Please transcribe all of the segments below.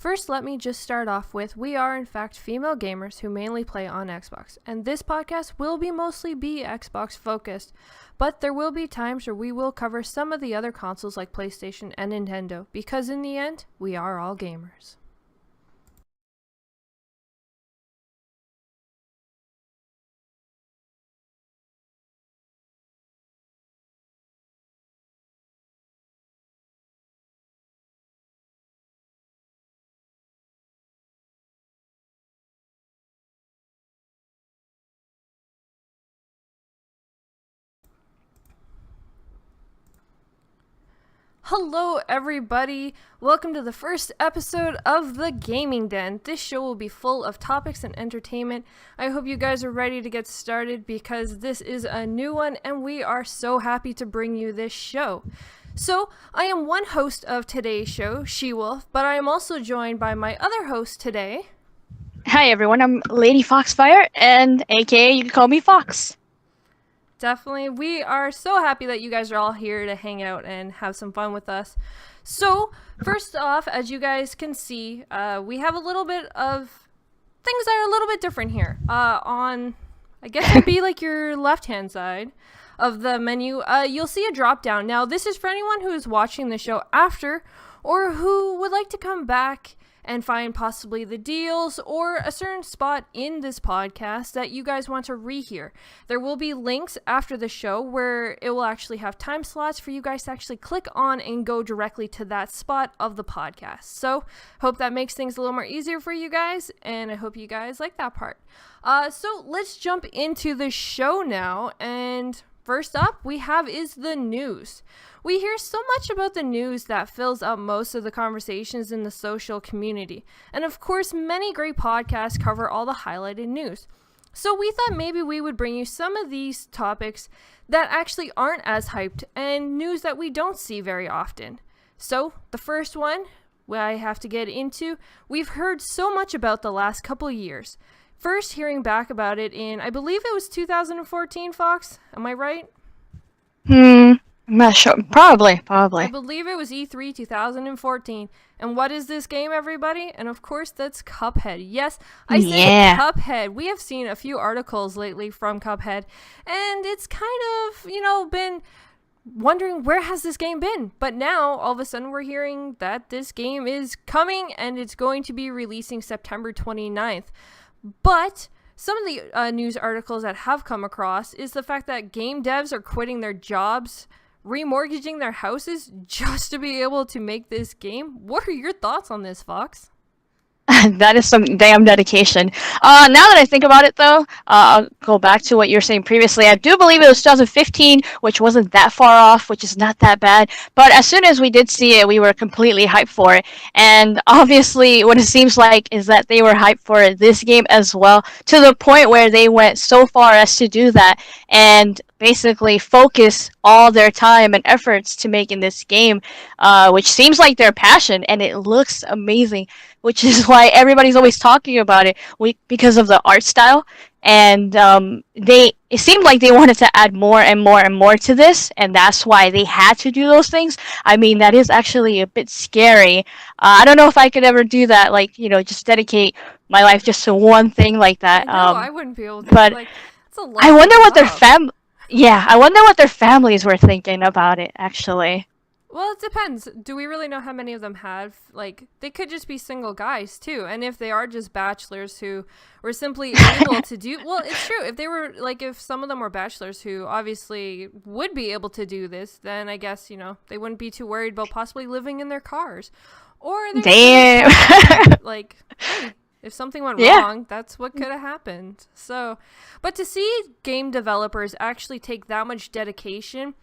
First, let me just start off with, we are in fact female gamers who mainly play on Xbox, and this podcast will mostly be Xbox focused, but there will be times where we will cover some of the other consoles like PlayStation and Nintendo, because in the end, we are all gamers. Hello everybody, welcome to the first episode of the Gaming Den. This show will be full of topics and entertainment. I hope you guys are ready to get started because this is a new one and we are so happy to bring you this show. So, I am one host of today's show, SheWulf, but I am also joined by my other host today. Hi everyone, I'm Lady FoxFire, and aka you can call me Fox. Definitely. We are so happy that you guys are all here to hang out and have some fun with us. So, first off, as you guys can see, we have a little bit of things that are a little bit different here. On, I guess it'd be like your left-hand side of the menu, you'll see a drop-down. Now, this is for anyone who is watching the show after or who would like to come back and find possibly the deals or a certain spot in this podcast that you guys want to rehear. There will be links after the show where it will actually have time slots for you guys to actually click on and go directly to that spot of the podcast. So, hope that makes things a little more easier for you guys, and I hope you guys like that part. So let's jump into the show now, and first up we have is the news. We hear so much about the news that fills up most of the conversations in the social community. And of course, many great podcasts cover all the highlighted news. So we thought maybe we would bring you some of these topics that actually aren't as hyped and news that we don't see very often. So the first one I have to get into, we've heard so much about the last couple of years. First hearing back about it in, I believe it was 2014, Fox? Am I right? I'm not sure. Probably. I believe it was E3 2014. And what is this game, everybody? And of course, that's Cuphead. Yes, I said Cuphead. We have seen a few articles lately from Cuphead, and it's kind of, been wondering where has this game been. But now, all of a sudden, we're hearing that this game is coming, and it's going to be releasing September 29th. But some of the news articles that have come across is the fact that game devs are quitting their jobs, remortgaging their houses just to be able to make this game. What are your thoughts on this, Fox? That is some damn dedication. Now that I think about it, though, I'll go back to what you were saying previously. I do believe it was 2015, which wasn't that far off, which is not that bad. But as soon as we did see it, we were completely hyped for it. And obviously, what it seems like is that they were hyped for this game as well, to the point where they went so far as to do that and basically focus all their time and efforts to making this game, which seems like their passion, and it looks amazing, which is why everybody's always talking about it, because of the art style. And it seemed like they wanted to add more and more and more to this, and that's why they had to do those things. I mean, that is actually a bit scary. I don't know if I could ever do that, just dedicate my life just to one thing like that. I wouldn't be able to. But it's a lot I wonder what their I wonder what their families were thinking about it, actually. Well, it depends. Do we really know how many of them have? They could just be single guys, too. And if they are just bachelors who were simply able to do... Well, it's true. If they were, if some of them were bachelors who obviously would be able to do this, then I guess, they wouldn't be too worried about possibly living in their cars. Or damn. Hey, if something went wrong, that's what could have happened. So, but to see game developers actually take that much dedication...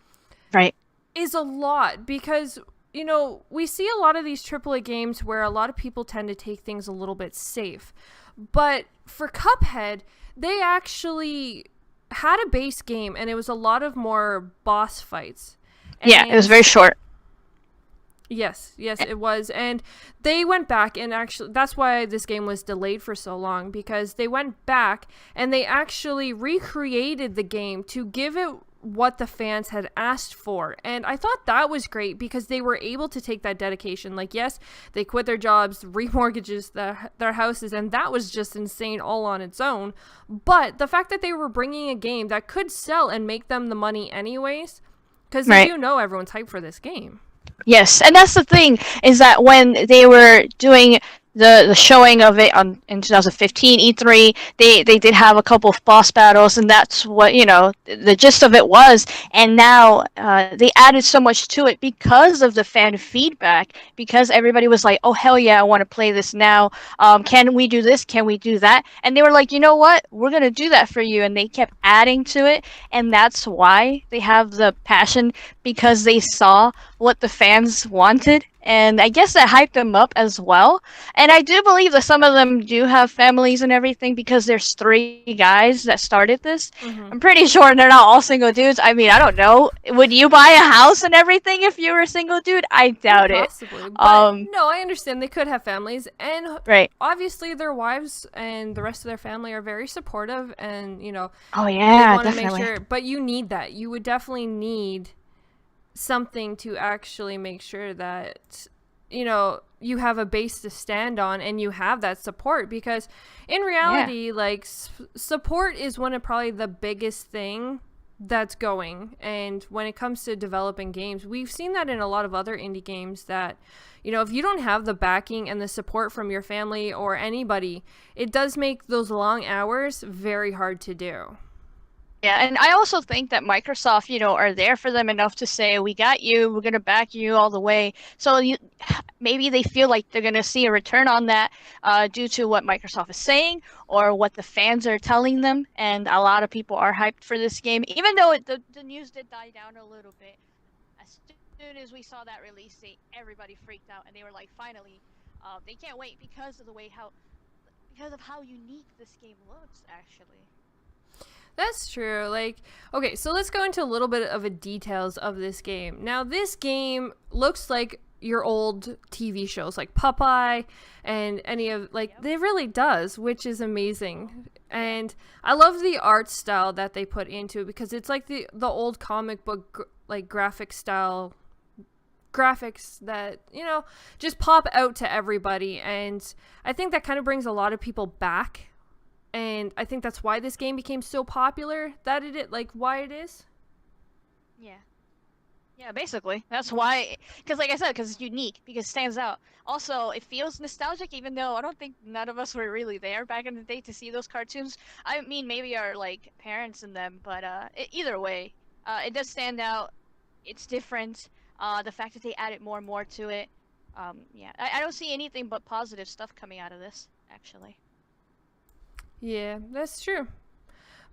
Right. is a lot, because we see a lot of these AAA games where a lot of people tend to take things a little bit safe, but for Cuphead they actually had a base game and it was a lot of more boss fights. It was very short. Yes, it was. And they went back and actually, that's why this game was delayed for so long, because they went back and they actually recreated the game to give it what the fans had asked for. And I thought that was great because they were able to take that dedication. Like, yes, they quit their jobs, remortgages their houses, and that was just insane all on its own. But the fact that they were bringing a game that could sell and make them the money anyways, because they do know everyone's hyped for this game. Yes, and that's the thing, is that when they were doing the showing of it in 2015 E3, they did have a couple of boss battles, and that's what, the gist of it was. And now they added so much to it because of the fan feedback, because everybody was like, oh hell yeah, I want to play this now. Can we do this? Can we do that? And they were like, you know what, we're gonna do that for you. And they kept adding to it, and that's why they have the passion, because they saw what the fans wanted. And I guess that hyped them up as well. And I do believe that some of them do have families and everything, because there's 3 guys that started this. I'm pretty sure they're not all single dudes. I mean, I don't know. Would you buy a house and everything if you were a single dude? I doubt it. Possibly. But no, I understand they could have families. And obviously their wives and the rest of their family are very supportive. And, oh yeah, they want to make sure. But you need that. You would definitely need something to actually make sure that you have a base to stand on and you have that support, because in reality support is one of probably the biggest thing that's going. And when it comes to developing games, we've seen that in a lot of other indie games, that if you don't have the backing and the support from your family or anybody, it does make those long hours very hard to do. Yeah, and I also think that Microsoft, are there for them enough to say, we got you, we're going to back you all the way. So maybe they feel like they're going to see a return on that due to what Microsoft is saying or what the fans are telling them. And a lot of people are hyped for this game, even though the news did die down a little bit. As soon as we saw that release date, everybody freaked out, and they were like, finally, they can't wait because of how unique this game looks, actually. That's true. Okay, so let's go into a little bit of the details of this game. Now, this game looks like your old TV shows, like Popeye and any of, it really does, which is amazing. And I love the art style that they put into it, because it's like the old comic book, graphic style graphics that, just pop out to everybody. And I think that kind of brings a lot of people back. And I think that's why this game became so popular, why it is. Yeah, basically. That's why, because like I said, because it's unique, because it stands out. Also, it feels nostalgic, even though I don't think none of us were really there back in the day to see those cartoons. I mean, maybe our, parents and them, but either way, it does stand out. It's different. The fact that they added more and more to it. I don't see anything but positive stuff coming out of this, actually. Yeah, that's true.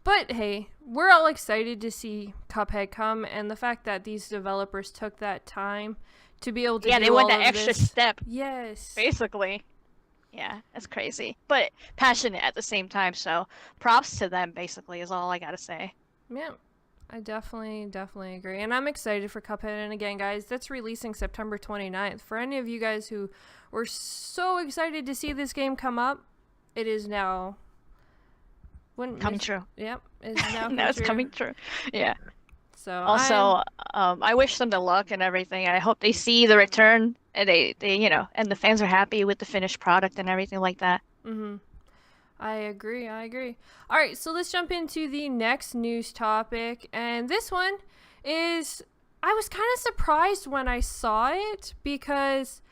But hey, we're all excited to see Cuphead come, and the fact that these developers took that time to be able to do they went all that of extra this. step. Yes. Basically. Yeah, that's crazy. But passionate at the same time, so props to them, basically, is all I gotta say. Yeah, I definitely agree. And I'm excited for Cuphead. And again, guys, that's releasing September 29th. For any of you guys who were so excited to see this game come up, it is now... coming true. Yep, it's now now it's coming true. Yeah. So also, I wish them the luck and everything. I hope they see the return, and they and the fans are happy with the finished product and everything like that. I agree. All right, so let's jump into the next news topic, and this one is, I was kind of surprised when I saw it, because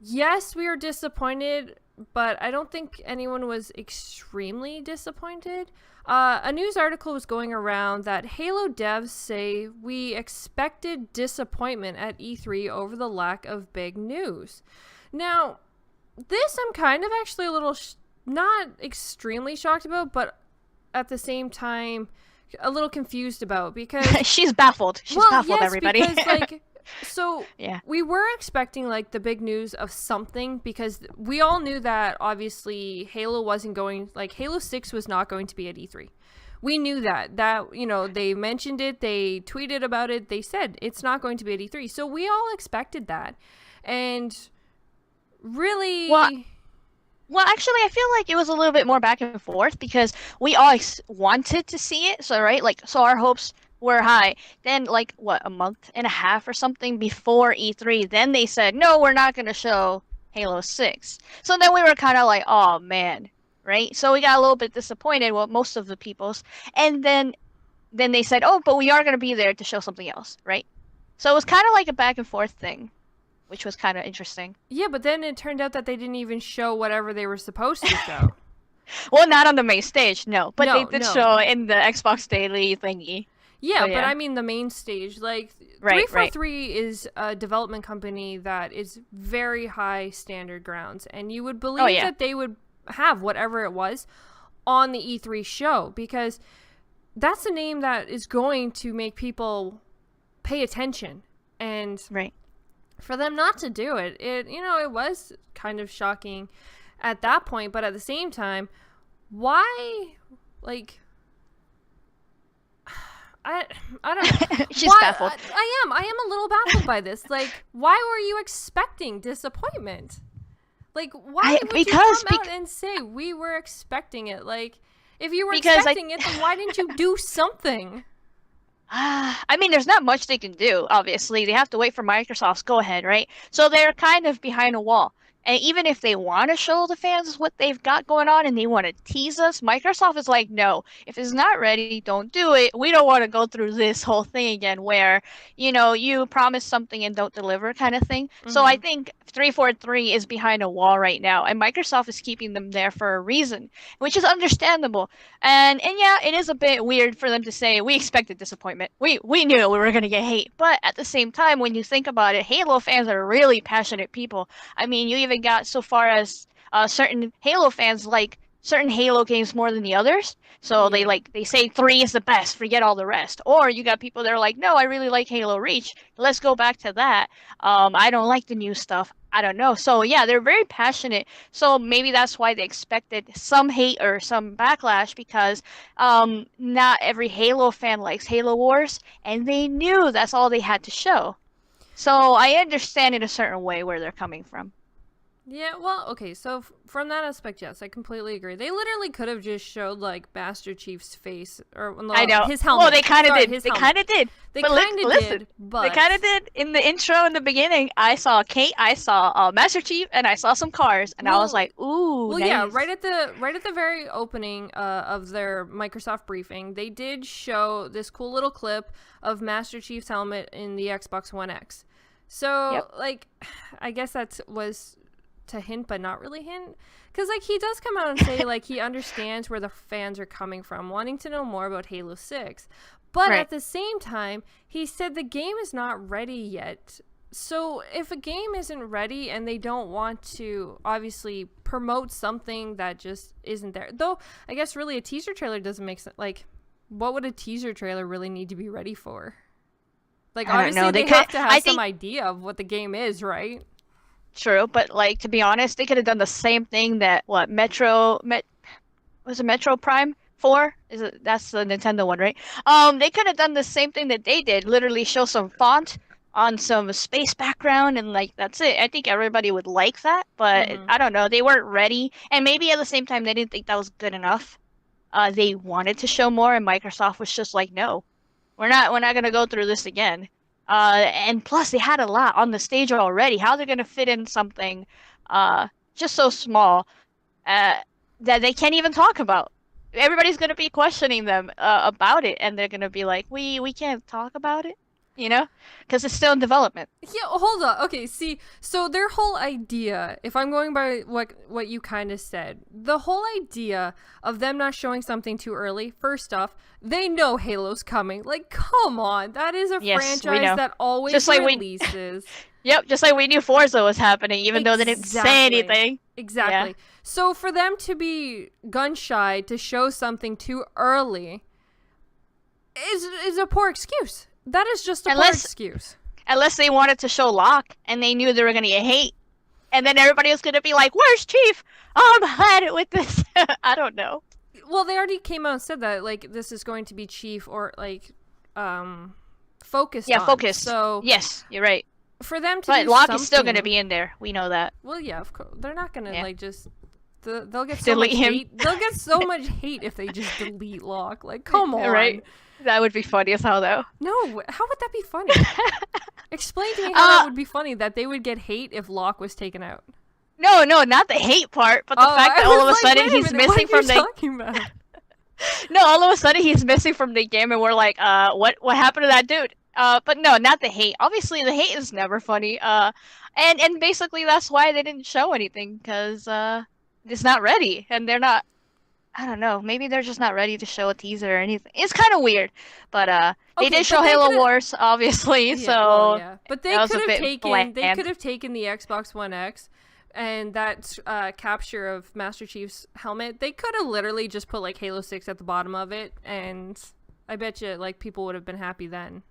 yes, we were disappointed, but I don't think anyone was extremely disappointed. A news article was going around that Halo devs say we expected disappointment at E3 over the lack of big news. Now, this I'm kind of actually a little, not extremely shocked about, but at the same time, a little confused about, because... She's baffled. She's baffled, yes, everybody. Because, so yeah, we were expecting the big news of something, because we all knew that obviously Halo wasn't going, Halo 6 was not going to be at E3. We knew that they mentioned it, they tweeted about it, they said it's not going to be at E3. So we all expected that. And really... Well, actually, I feel like it was a little bit more back and forth, because we all wanted to see it. So, right? So our hopes were high. Then, like, what, a month and a half or something before E3, then they said, no, we're not going to show Halo 6. So then we were kind of like, oh, man, right? So we got a little bit disappointed, well, most of the people's. And then they said, oh, but we are going to be there to show something else, right? So it was kind of like a back and forth thing, which was kind of interesting. Yeah, but then it turned out that they didn't even show whatever they were supposed to show. Well, not on the main stage, no. But No, they did no. show in the Xbox Daily thingy. Yeah, So, but yeah. I mean the main stage. Like, Right, 343 is a development company that is very high standard grounds, and you would believe yeah. that they would have whatever it was on the E3 show, because that's a name that is going to make people pay attention. And Right. for them not to do it, it was kind of shocking at that point, but at the same time, why, like, I don't know. She's Why, baffled. I am a little baffled by this. Like, why were you expecting disappointment? Like, why would you come out and say we were expecting it? Like, if you were expecting it, then why didn't you do something? I mean, there's not much they can do, obviously. They have to wait for Microsoft's go-ahead, right? So they're kind of behind a wall. And even if they want to show the fans what they've got going on and they want to tease us, Microsoft is like, no, if it's not ready, don't do it. We don't want to go through this whole thing again where, you promise something and don't deliver kind of thing. Mm-hmm. So I think 343 is behind a wall right now, and Microsoft is keeping them there for a reason, which is understandable. And yeah, it is a bit weird for them to say, we expected disappointment. We knew we were going to get hate. But at the same time, when you think about it, Halo fans are really passionate people. I mean, you even got so far as certain Halo fans like certain Halo games more than the others. So they say 3 is the best, forget all the rest. Or you got people that are like, no, I really like Halo Reach. Let's go back to that. I don't like the new stuff. I don't know. So yeah, they're very passionate. So maybe that's why they expected some hate or some backlash, because not every Halo fan likes Halo Wars, and they knew that's all they had to show. So I understand in a certain way where they're coming from. Yeah, well, okay, so from that aspect, yes, I completely agree. They literally could have just showed, like, Master Chief's face, or I know. His helmet. Well, they kind of did. They kind of did. They kind of did, but... They kind of did. In the intro in the beginning, I saw Kate, I saw Master Chief, and I saw some cars, and I was like, ooh, well, nice. Yeah, right at the very opening of their Microsoft briefing, they did show this cool little clip of Master Chief's helmet in the Xbox One X. So, like, I guess that was... to hint but not really hint, because like he does come out and say like he understands where the fans are coming from, wanting to know more about Halo 6, but at the same time he said the game is not ready yet. So if a game isn't ready and they don't want to obviously promote something that just isn't there, though I guess really a teaser trailer doesn't make sense. Like, what would a teaser trailer really need to be ready for? Like, obviously they have to have some idea of what the game is, right? True, but like, to be honest, they could have done the same thing that Metro Prime 4? That's the Nintendo one, right? They could have done the same thing that they did, literally show some font on some space background, and like that's it. I think everybody would like that, but I don't know, they weren't ready, and maybe at the same time they didn't think that was good enough. They wanted to show more, and Microsoft was just like, no, we're not gonna go through this again. And plus they had a lot on the stage already. How they're gonna fit in something just so small that they can't even talk about? Everybody's gonna be questioning them about it, and they're gonna be like, we can't talk about it, because it's still in development. Yeah, hold on. Okay, see, so their whole idea, if I'm going by what you kind of said, the whole idea of them not showing something too early, first off, they know Halo's coming. Like, come on, that is a franchise that always just releases. Yep, just like we knew Forza was happening, even though they didn't say anything. Exactly. Yeah. So for them to be gun-shy to show something too early is a poor excuse. That is just a poor excuse. Unless they wanted to show Locke, and they knew they were going to get hate. And then everybody was going to be like, where's Chief? Oh, I'm had it with this. I don't know. Well, they already came out and said that, like, this is going to be Chief or, like, focused on. Yeah, focused. So, yes, you're right. For them to But Locke is still going to be in there. We know that. Well, yeah, of course. They're not going to, like, just... They'll get so much hate. They'll get so much hate if they just delete Locke. Like, come on. Right. That would be funny as hell, though. No, how would that be funny? Explain to me how that would be funny, that they would get hate if Locke was taken out. No, not the hate part, but the fact that all of a sudden he's missing from the... talking about? No, all of a sudden he's missing from the game, and we're like, what happened to that dude? But no, not the hate. Obviously, the hate is never funny. And basically that's why they didn't show anything, because it's not ready, and they're not. I don't know. Maybe they're just not ready to show a teaser or anything. It's kind of weird, but they did show Halo Wars, obviously. Yeah, so well, yeah. But they could have taken the Xbox One X and that capture of Master Chief's helmet. They could have literally just put like Halo 6 at the bottom of it, and I bet you like people would have been happy then.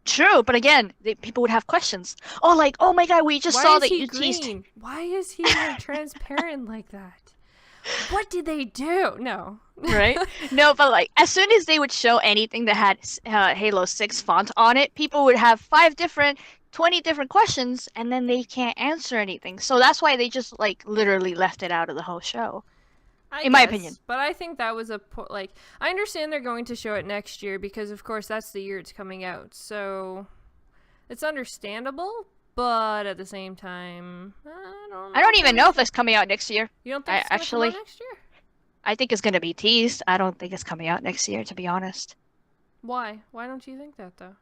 True, but again, people would have questions. Oh, like, oh my god, we just saw that you teased. Why is he like transparent like that? What did they do? No. Right? No, but like, as soon as they would show anything that had Halo 6 font on it, people would have 20 different questions, and then they can't answer anything. So that's why they just like literally left it out of the whole show. In my opinion. But I think that was I understand they're going to show it next year because, of course, that's the year it's coming out. So it's understandable, but at the same time, I don't even know if it's coming out next year. You don't think it's going to come out next year? I think it's going to be teased. I don't think it's coming out next year, to be honest. Why? Why don't you think that, though?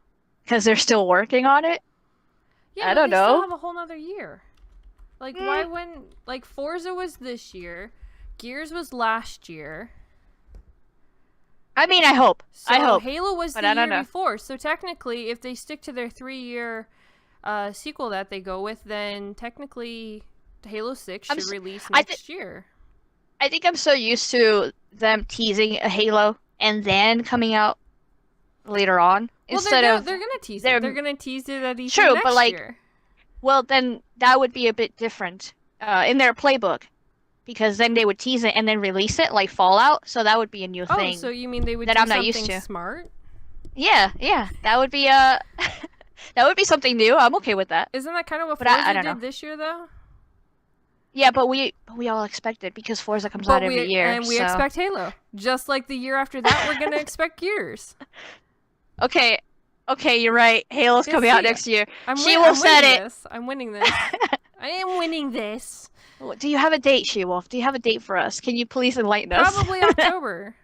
Because they're still working on it? Yeah, I don't know. They still have a whole nother year. Like, why when... Like, Forza was this year. Gears was last year. I mean, I hope. Halo was the year before. So technically, if they stick to their 3-year sequel that they go with, then technically Halo 6 should release next year. I think I'm so used to them teasing a Halo and then coming out later on. Well, they're gonna tease it. They're gonna tease it at E3 next but like, year. Well, then that would be a bit different in their playbook. Because then they would tease it and then release it like Fallout, so that would be a new thing. Oh, so you mean they would do something I'm not used to. Smart? Yeah, that would be that would be something new. I'm okay with that. Isn't that kind of what Forza did this year, though? Yeah, but we all expect it because Forza comes out every year, and we expect Halo. Just like the year after that, we're gonna expect Gears. Okay, you're right. Halo's coming out next year. SheWulf said it. I'm winning this. I am winning this. Do you have a date, SheWulf? Do you have a date for us? Can you please enlighten us? Probably October.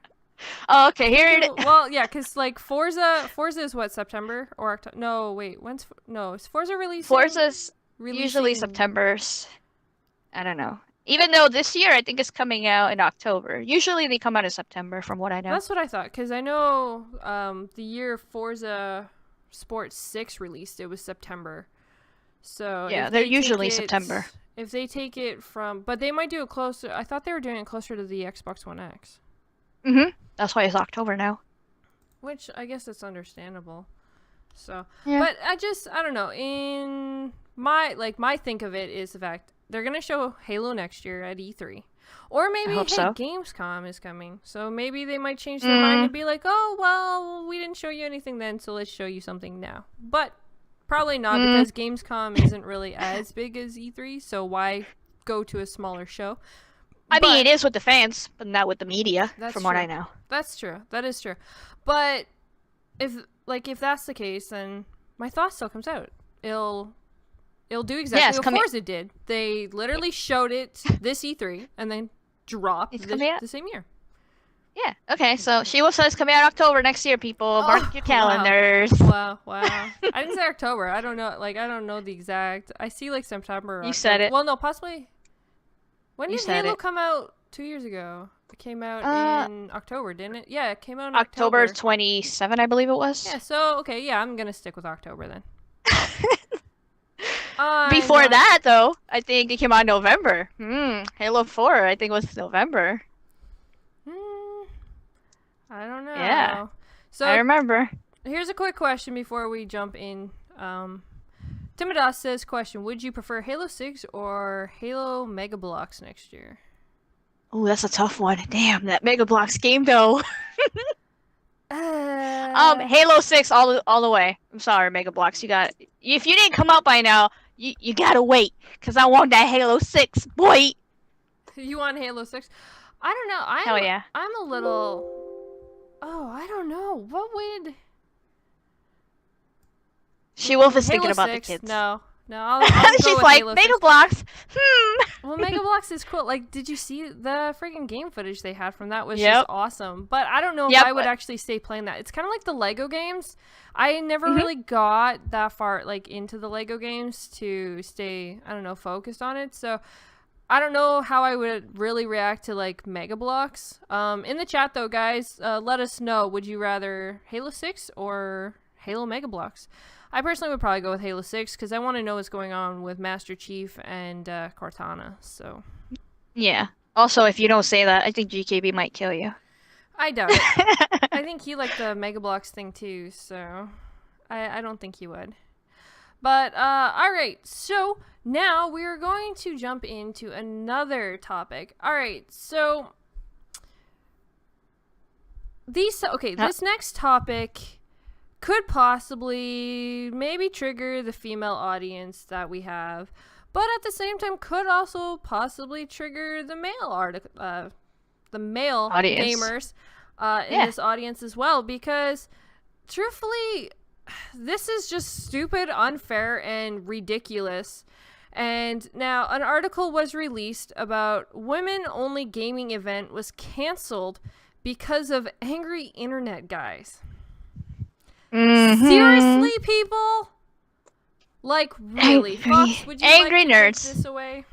Oh, okay. Here it is. Well, yeah, because like Forza is what, September or October? No, wait. Is Forza releasing? Forza's usually September's. I don't know. Even though this year I think it's coming out in October. Usually they come out in September, from what I know. That's what I thought, because I know the year Forza Sport 6 released, it was September. So yeah, they're usually September. If they take it from... But they might do it closer... I thought they were doing it closer to the Xbox One X. Mm-hmm. That's why it's October now. Which, I guess it's understandable. So... Yeah. But I don't know. In my think of it is the fact they're going to show Halo next year at E3. Or maybe, Gamescom is coming. So maybe they might change their mind and be like, oh, well, we didn't show you anything then, so let's show you something now. But... Probably not, because Gamescom isn't really as big as E3, so why go to a smaller show? I mean, it is with the fans, but not with the media, from what I know. That's true. That is true. But if that's the case, then my thought still comes out. It'll do exactly what Forza did. They literally showed it this E3 and then dropped the same year. Yeah. Okay. So SheWulf says coming out October next year. People, mark your calendars. Wow. I didn't say October. I don't know. Like, I don't know the exact. I see like September. You said it. Well, no, possibly. When did Halo come out? 2 years ago. It came out in October, didn't it? Yeah, it came out in October 27, I believe it was. Yeah. So okay. Yeah, I'm gonna stick with October then. Before that, though, I think it came out in November. Halo 4, I think, was November. I don't know. Yeah. So I remember. Here's a quick question before we jump in. Timidas says, question, would you prefer Halo 6 or Halo Mega Bloks next year? Oh, that's a tough one. Damn, that Mega Bloks game, though. Halo 6 all the way. I'm sorry, Mega Bloks. If you didn't come out by now, you gotta wait, because I want that Halo 6, boy. You want Halo 6? I don't know. Hell yeah. I'm a little... Oh, I don't know. What would... SheWulf is Halo thinking about 6? the kids. No, I'll go She's with like, Halo 6. Mega Blocks. Well, Mega Bloks is cool. Like, did you see the freaking game footage they had from that? Was Yep. just awesome. But I don't know if I would actually stay playing that. It's kind of like the Lego games. I never really got that far, like, into the Lego games to stay, I don't know, focused on it. So I don't know how I would really react to, like, Mega Bloks. In the chat, though, guys, let us know. Would you rather Halo 6 or Halo Mega Bloks? I personally would probably go with Halo 6 because I want to know what's going on with Master Chief and Cortana. So, yeah. Also, if you don't say that, I think GKB might kill you. I doubt it. I think he liked the Mega Bloks thing too, so I don't think he would. But, alright, so now we're going to jump into another topic. Alright, so this next topic could possibly maybe trigger the female audience that we have, but at the same time could also possibly trigger the male audience. Gamers in this audience as well, because truthfully this is just stupid, unfair, and ridiculous. And now an article was released about women-only gaming event was canceled because of angry internet guys. Seriously, people? Like, really? Fox, would you angry like to nerds. take this away?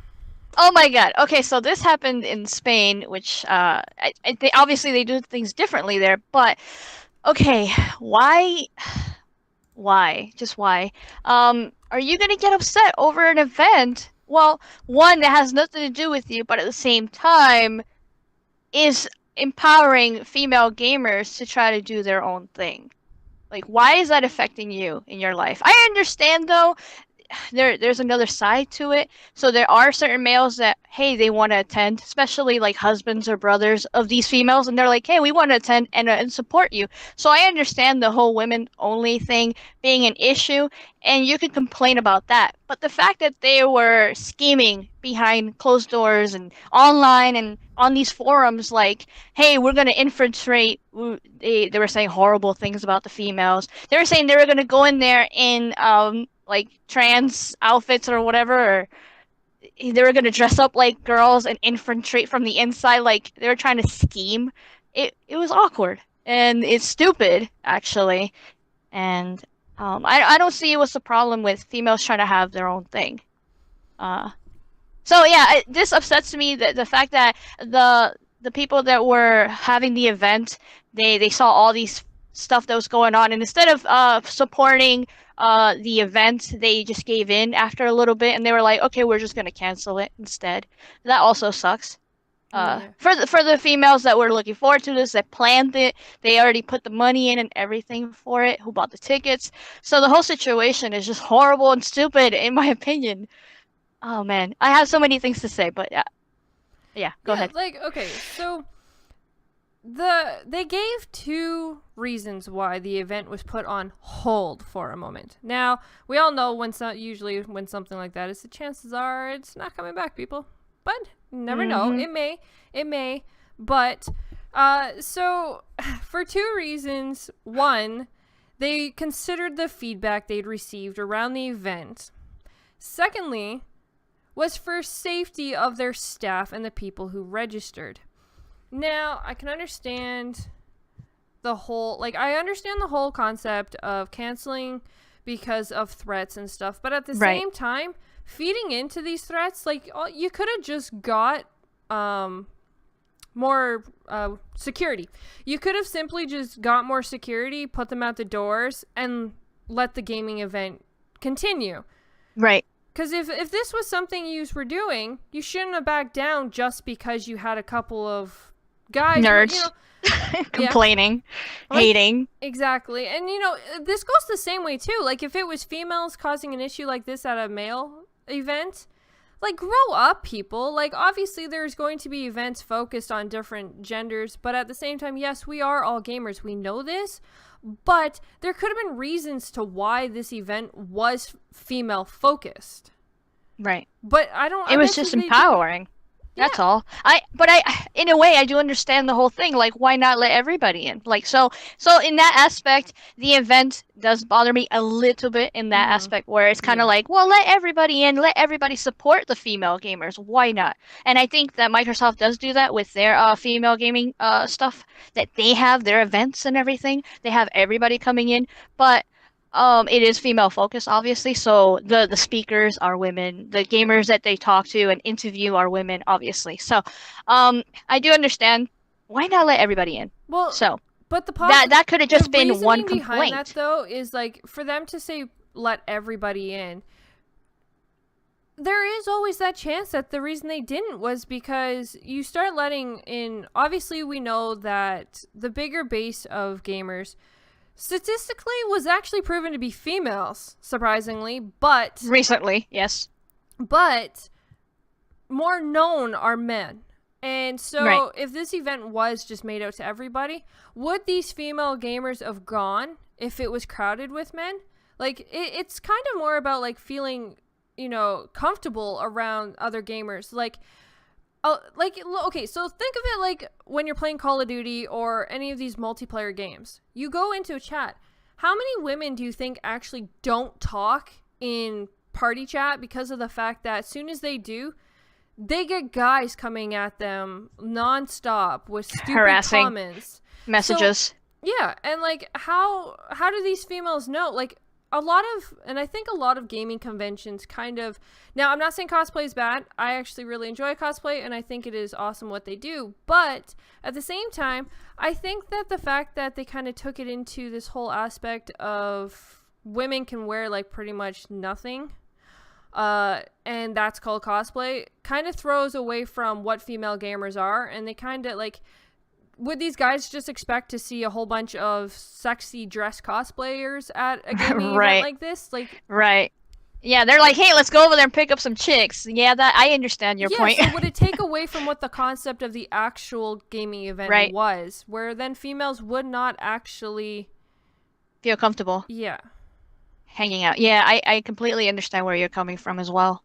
Oh my god. Okay, so this happened in Spain, which obviously they do things differently there, but okay, why? Just why? Are you gonna get upset over an event? Well, one that has nothing to do with you, but at the same time is empowering female gamers to try to do their own thing. Like, why is that affecting you in your life? I understand, though, there's another side to it. So there are certain males that, hey, they want to attend, especially like husbands or brothers of these females, and they're like, hey, we want to attend and support you. So I understand the whole women-only thing being an issue, and you could complain about that. But the fact that they were scheming behind closed doors and online and on these forums, like, hey, we're going to infiltrate. They were saying horrible things about the females. They were saying they were going to go in there in like trans outfits or whatever, or they were going to dress up like girls and infiltrate from the inside. Like, they were trying to scheme. It was awkward, and it's stupid, actually. And I don't see what's the problem with females trying to have their own thing. So yeah, this upsets me, the fact that the people that were having the event, they saw all these stuff that was going on, and instead of supporting the event, they just gave in after a little bit, and they were like, okay, we're just gonna cancel it instead. That also sucks. For the females that were looking forward to this, that planned it, they already put the money in and everything for it, who bought the tickets. So the whole situation is just horrible and stupid, in my opinion. Oh man, I have so many things to say, but yeah, go ahead. Like, okay, so they gave two reasons why the event was put on hold for a moment. Now, we all know usually when something like that is, the chances are it's not coming back, people. But you never know. It may. But so for two reasons. One, they considered the feedback they'd received around the event. Secondly, was for safety of their staff and the people who registered. Now, I can understand the whole concept of canceling because of threats and stuff, but at the same time, feeding into these threats, like, you could have just got more security. You could have simply just got more security, put them at the doors, and let the gaming event continue. Right. Because if this was something you were doing, you shouldn't have backed down just because you had a couple of guys, nerds, complaining, hating. Exactly. And, this goes the same way, too. Like, if it was females causing an issue like this at a male event, like, grow up, people. Like, obviously, there's going to be events focused on different genders, but at the same time, yes, we are all gamers. We know this. But there could have been reasons to why this event was female focused. Right. But it was just empowering. That's Yeah. all. In a way, I do understand the whole thing. Like, why not let everybody in? Like, so in that aspect, the event does bother me a little bit in that Mm-hmm. aspect where it's kind of Yeah. like, well, let everybody in, let everybody support the female gamers. Why not? And I think that Microsoft does do that with their female gaming stuff that they have their events and everything. They have everybody coming in, but it is female focused, obviously. So the speakers are women, the gamers that they talk to and interview are women, obviously. So, I do understand. Why not let everybody in? Well, So but that could have the just been one reasoning behind that complaint. though is like for them to say let everybody in. There is always that chance that the reason they didn't was because you start letting in. Obviously, we know that the bigger base of gamers statistically was actually proven to be females, surprisingly, Recently, yes. but more known are men. And Right. so, if this event was just made out to everybody, would these female gamers have gone if it was crowded with men? Like, it's kind of more about like feeling, comfortable around other gamers. Okay, so think of it like when you're playing Call of Duty or any of these multiplayer games. You go into a chat. How many women do you think actually don't talk in party chat because of the fact that as soon as they do, they get guys coming at them nonstop with stupid Harassing comments. So messages. yeah, and like how do these females know? Like a lot of, and I think a lot of gaming conventions kind of, now I'm not saying cosplay is bad. I actually really enjoy cosplay and I think it is awesome what they do. But at the same time, I think that the fact that they kind of took it into this whole aspect of women can wear like pretty much nothing, and that's called cosplay, kind of throws away from what female gamers are. And they kind of like, would these guys just expect to see a whole bunch of sexy dress cosplayers at a gaming event Right. like this? Like, Right. Yeah, they're like, hey, let's go over there and pick up some chicks. Yeah, that I understand your yeah, point. so would it take away from what the concept of the actual gaming event Right. was, where then females would not actually, Feel comfortable yeah. hanging out. Yeah, I completely understand where you're coming from as well.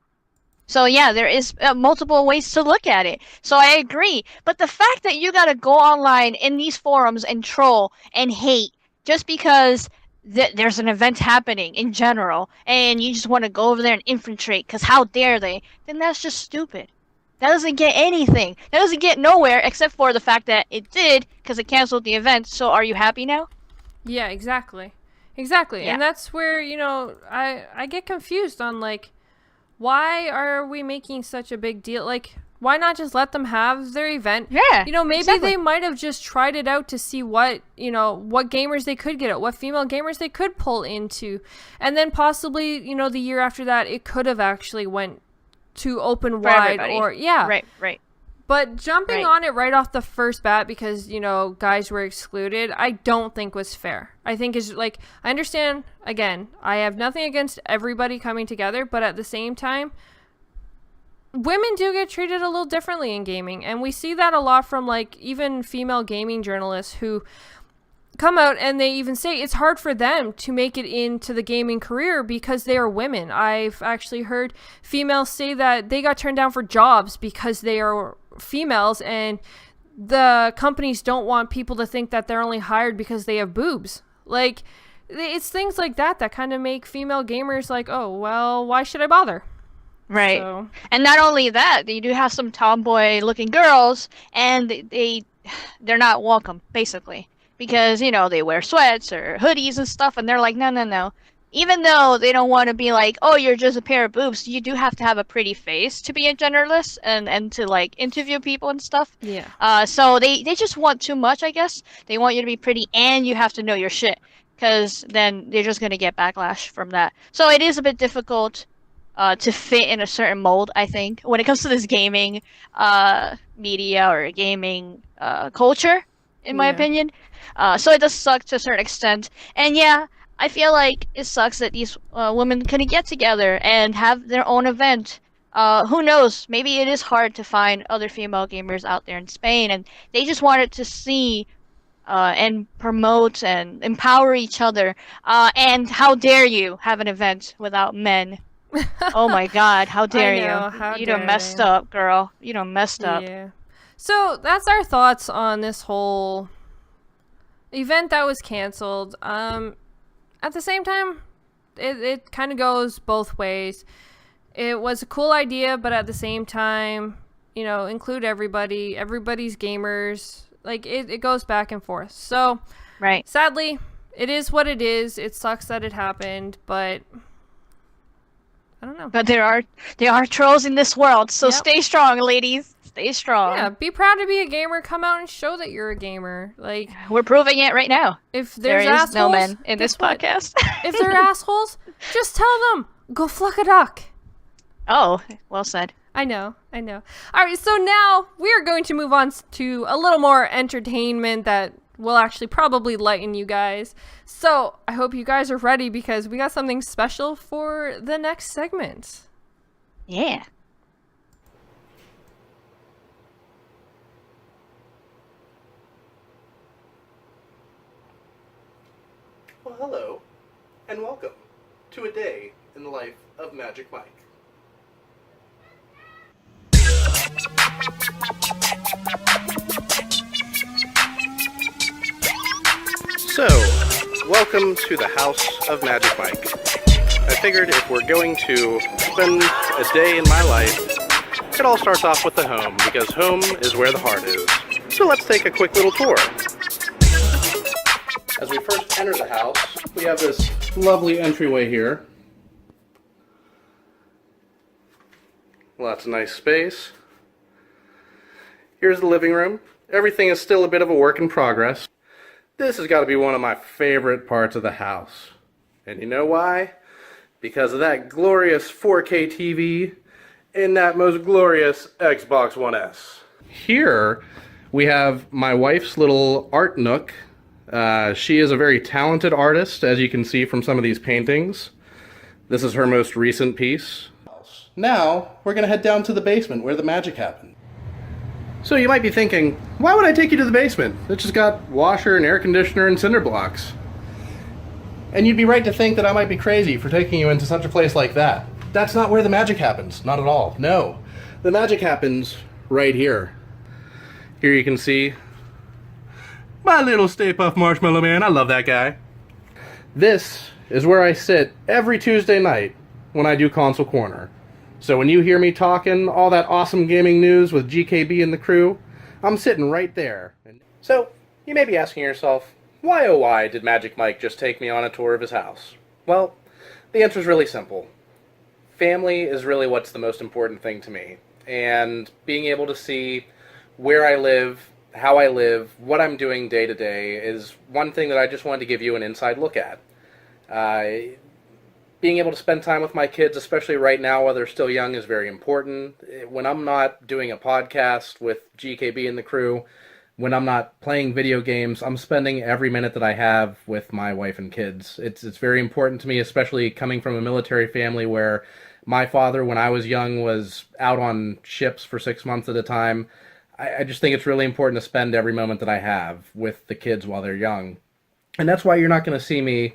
So yeah, there is multiple ways to look at it. So I agree. But the fact that you gotta go online in these forums and troll and hate just because there's an event happening in general, and you just want to go over there and infiltrate, because how dare they? Then that's just stupid. That doesn't get anything. That doesn't get nowhere except for the fact that it did, because it canceled the event. So are you happy now? Yeah, exactly. Exactly. Yeah. And that's where, I get confused on like, why are we making such a big deal? Like, why not just let them have their event? Yeah. Maybe Exactly. they might have just tried it out to see what gamers they could get at, what female gamers they could pull into. And then possibly, the year after that, it could have actually went to open For wide everybody. or, yeah. Right. Right. But jumping Right. on it right off the first bat because, guys were excluded, I don't think was fair. I think is like, I understand, again, I have nothing against everybody coming together, but at the same time, women do get treated a little differently in gaming. And we see that a lot from like even female gaming journalists who come out and they even say it's hard for them to make it into the gaming career because they are women. I've actually heard females say that they got turned down for jobs because they are females and the companies don't want people to think that they're only hired because they have boobs. Like, it's things like that that kind of make female gamers like, oh, well, why should I bother? Right. So, And not only that, you do have some tomboy looking girls and they're not welcome, basically. Because, they wear sweats or hoodies and stuff and they're like, no, no, no. Even though they don't want to be like, oh, you're just a pair of boobs, you do have to have a pretty face to be a generalist and to like interview people and stuff. yeah. So they just want too much, I guess. They want you to be pretty and you have to know your shit. Because then they're just going to get backlash from that. So it is a bit difficult to fit in a certain mold, I think, when it comes to this gaming media or gaming culture, in my Yeah. opinion. So it does suck to a certain extent. And yeah, I feel like it sucks that these women couldn't get together and have their own event. Who knows? Maybe it is hard to find other female gamers out there in Spain, and they just wanted to see and promote and empower each other. And how dare you have an event without men Oh my God, how dare I know, you? how You done dare messed they? up, girl. You done messed up. Yeah. So that's our thoughts on this whole event that was canceled. At the same time, it kind of goes both ways. It was a cool idea, but at the same time, include everybody. Everybody's gamers. Like, it goes back and forth. So, Right. sadly, it is what it is. It sucks that it happened, but I don't know. But there are trolls in this world, so Yep. stay strong, ladies. Stay Yeah, strong. be proud to be a gamer. Come out and show that you're a gamer. Like, We're proving it right now. if There there's is assholes, no men in this guess what? podcast. If they're assholes, just tell them. Go fluck a duck. Oh, well said. I know. All right, so now we are going to move on to a little more entertainment that will actually probably lighten you guys. So I hope you guys are ready because we got something special for the next segment. Yeah. Well, hello, and welcome to a day in the life of Magic Mike. So, welcome to the house of Magic Mike. I figured if we're going to spend a day in my life, it all starts off with the home, because home is where the heart is. So let's take a quick little tour. As we first enter the house, we have this lovely entryway here. Lots of nice space. Here's the living room. Everything is still a bit of a work in progress. This has got to be one of my favorite parts of the house. And you know why? Because of that glorious 4K TV and that most glorious Xbox One S. Here we have my wife's little art nook. She is a very talented artist, as you can see from some of these paintings. This is her most recent piece. Now, we're going to head down to the basement where the magic happened. So you might be thinking, why would I take you to the basement? It's just got washer and air conditioner and cinder blocks. And you'd be right to think that I might be crazy for taking you into such a place like that. That's not where the magic happens. Not at all. No. The magic happens right here. Here you can see my little Stay Puft Marshmallow Man. I love that guy. This is where I sit every Tuesday night when I do Console Corner. So when you hear me talking all that awesome gaming news with GKB and the crew, I'm sitting right there. So you may be asking yourself, why oh why did Magic Mike just take me on a tour of his house? Well, the answer is really simple. Family is really what's the most important thing to me. And being able to see where I live, how I live, what I'm doing day to day is one thing that I just wanted to give you an inside look at. Being able to spend time with my kids, especially right now while they're still young, is very important. When I'm not doing a podcast with GKB and the crew, when I'm not playing video games, I'm spending every minute that I have with my wife and kids. It's very important to me, especially coming from a military family where my father, when I was young, was out on ships for 6 months at a time. I just think it's really important to spend every moment that I have with the kids while they're young. And that's why you're not going to see me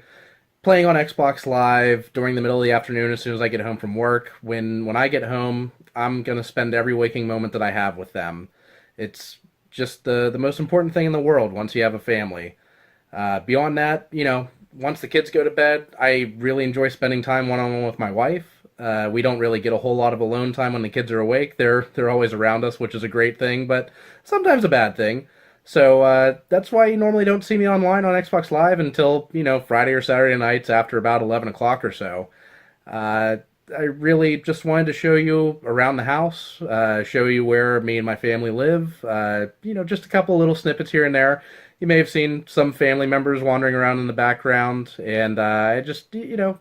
playing on Xbox Live during the middle of the afternoon as soon as I get home from work. When I get home, I'm going to spend every waking moment that I have with them. It's just the most important thing in the world once you have a family. Beyond that, once the kids go to bed, I really enjoy spending time one-on-one with my wife. We don't really get a whole lot of alone time when the kids are awake. They're always around us, which is a great thing, but sometimes a bad thing. So that's why you normally don't see me online on Xbox Live until, Friday or Saturday nights after about 11 o'clock or so. I really just wanted to show you around the house, show you where me and my family live. Just a couple little snippets here and there. You may have seen some family members wandering around in the background, and I just,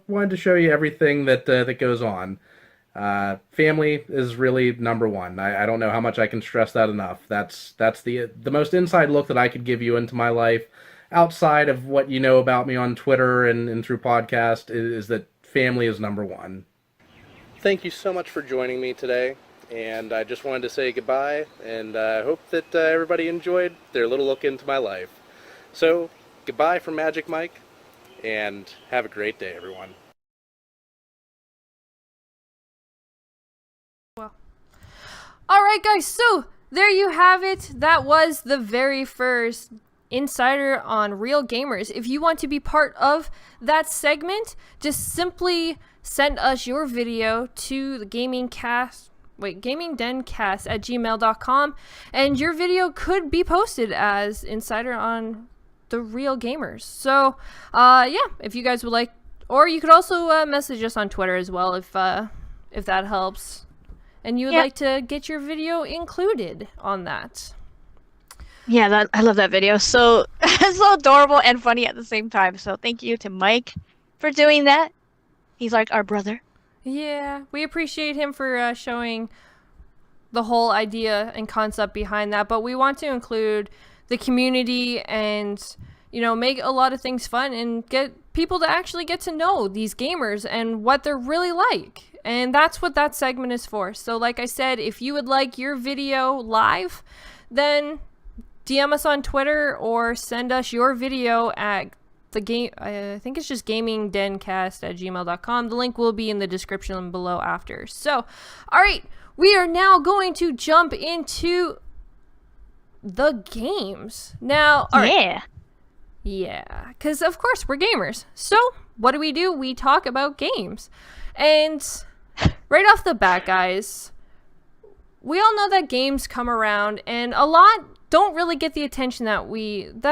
wanted to show you everything that goes on. Family is really number one. I don't know how much I can stress that enough. That's the most inside look that I could give you into my life, outside of what you know about me on Twitter and through podcast, is that family is number one. Thank you so much for joining me today, and I just wanted to say goodbye, and I hope that everybody enjoyed their little look into my life. So, goodbye from Magic Mike, and have a great day, everyone. All right, guys. So there you have it. That was the very first Insider on Real Gamers. If you want to be part of that segment, just simply send us your video to the GamingDenCast@gmail.com, and your video could be posted as Insider on the Real Gamers. So, yeah, if you guys would like, or you could also message us on Twitter as well if that helps, and you would like to get your video included on that. Yeah, I love that video. So so adorable and funny at the same time. So thank you to Mike for doing that. He's like our brother. Yeah, we appreciate him for showing the whole idea and concept behind that, but we want to include the community and, you know, make a lot of things fun and get people to actually get to know these gamers and what they're really like. And that's what that segment is for. So like I said, if you would like your video live, then DM us on Twitter or send us your video at the game. I think it's just GamingDenCast@gmail.com. The link will be in the description below after. So, all right, we are now going to jump into the games. Now, all right. Yeah, because of course we're gamers. So what do? We talk about games. And right off the bat, guys, we all know that games come around and a lot don't really get the attention that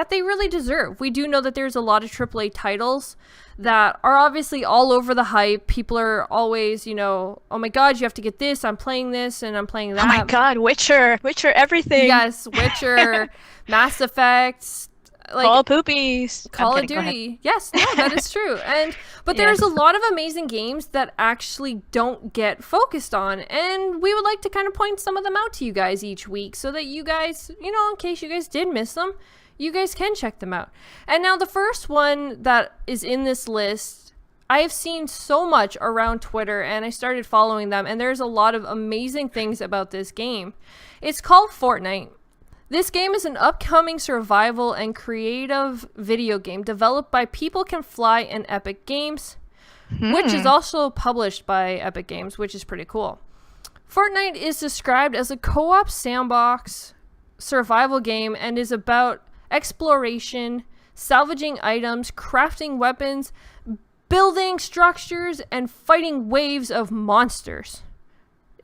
they really deserve. We do know that there's a lot of AAA titles that are obviously all over the hype. People are always, you know, oh my god, you have to get this, I'm playing this, and I'm playing that. Oh my god, Witcher, everything. Yes, Witcher, Mass Effect, like Call of Poopies. Call of Duty. Yes, no, that is true. But there's a lot of amazing games that actually don't get focused on, and we would like to kind of point some of them out to you guys each week so that you guys, you know, in case you guys did miss them, you guys can check them out. And now the first one that is in this list, I have seen so much around Twitter, and I started following them, and there's a lot of amazing things about this game. It's called Fortnite. This game is an upcoming survival and creative video game developed by People Can Fly and Epic Games, which is also published by Epic Games, which is pretty cool. Fortnite is described as a co-op sandbox survival game and is about exploration, salvaging items, crafting weapons, building structures, and fighting waves of monsters.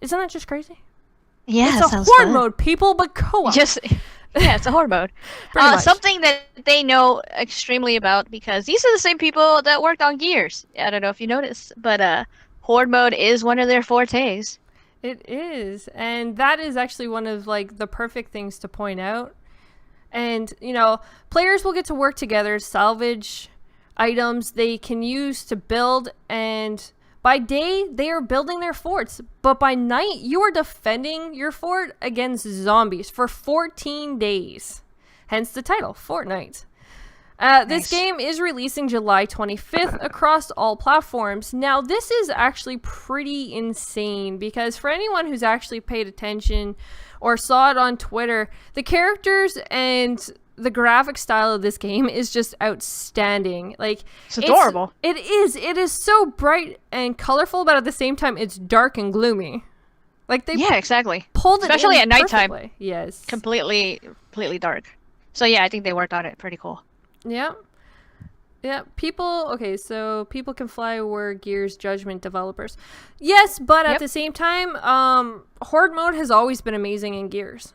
Isn't that just crazy? Yeah, it's a horde mode, people, but co-op. It's a horde mode. Something that they know extremely about, because these are the same people that worked on Gears. I don't know if you noticed, but horde mode is one of their fortes. It is, and that is actually one of like the perfect things to point out. And you know, players will get to work together, salvage items they can use to build, and by day, they are building their forts, but by night, you are defending your fort against zombies for 14 days. Hence the title, Fortnite. This game is releasing July 25th across all platforms. Now, this is actually pretty insane, because for anyone who's actually paid attention or saw it on Twitter, the characters and the graphic style of this game is just outstanding. Like, it's adorable. It is so bright and colorful, but at the same time it's dark and gloomy. Like they exactly. Pulled it especially in at nighttime. Perfectly. Yes. Completely dark. So yeah, I think they worked on it pretty cool. Yeah. Yeah, People Can Fly were Gears Judgment developers. Yes, but at the same time, horde mode has always been amazing in Gears.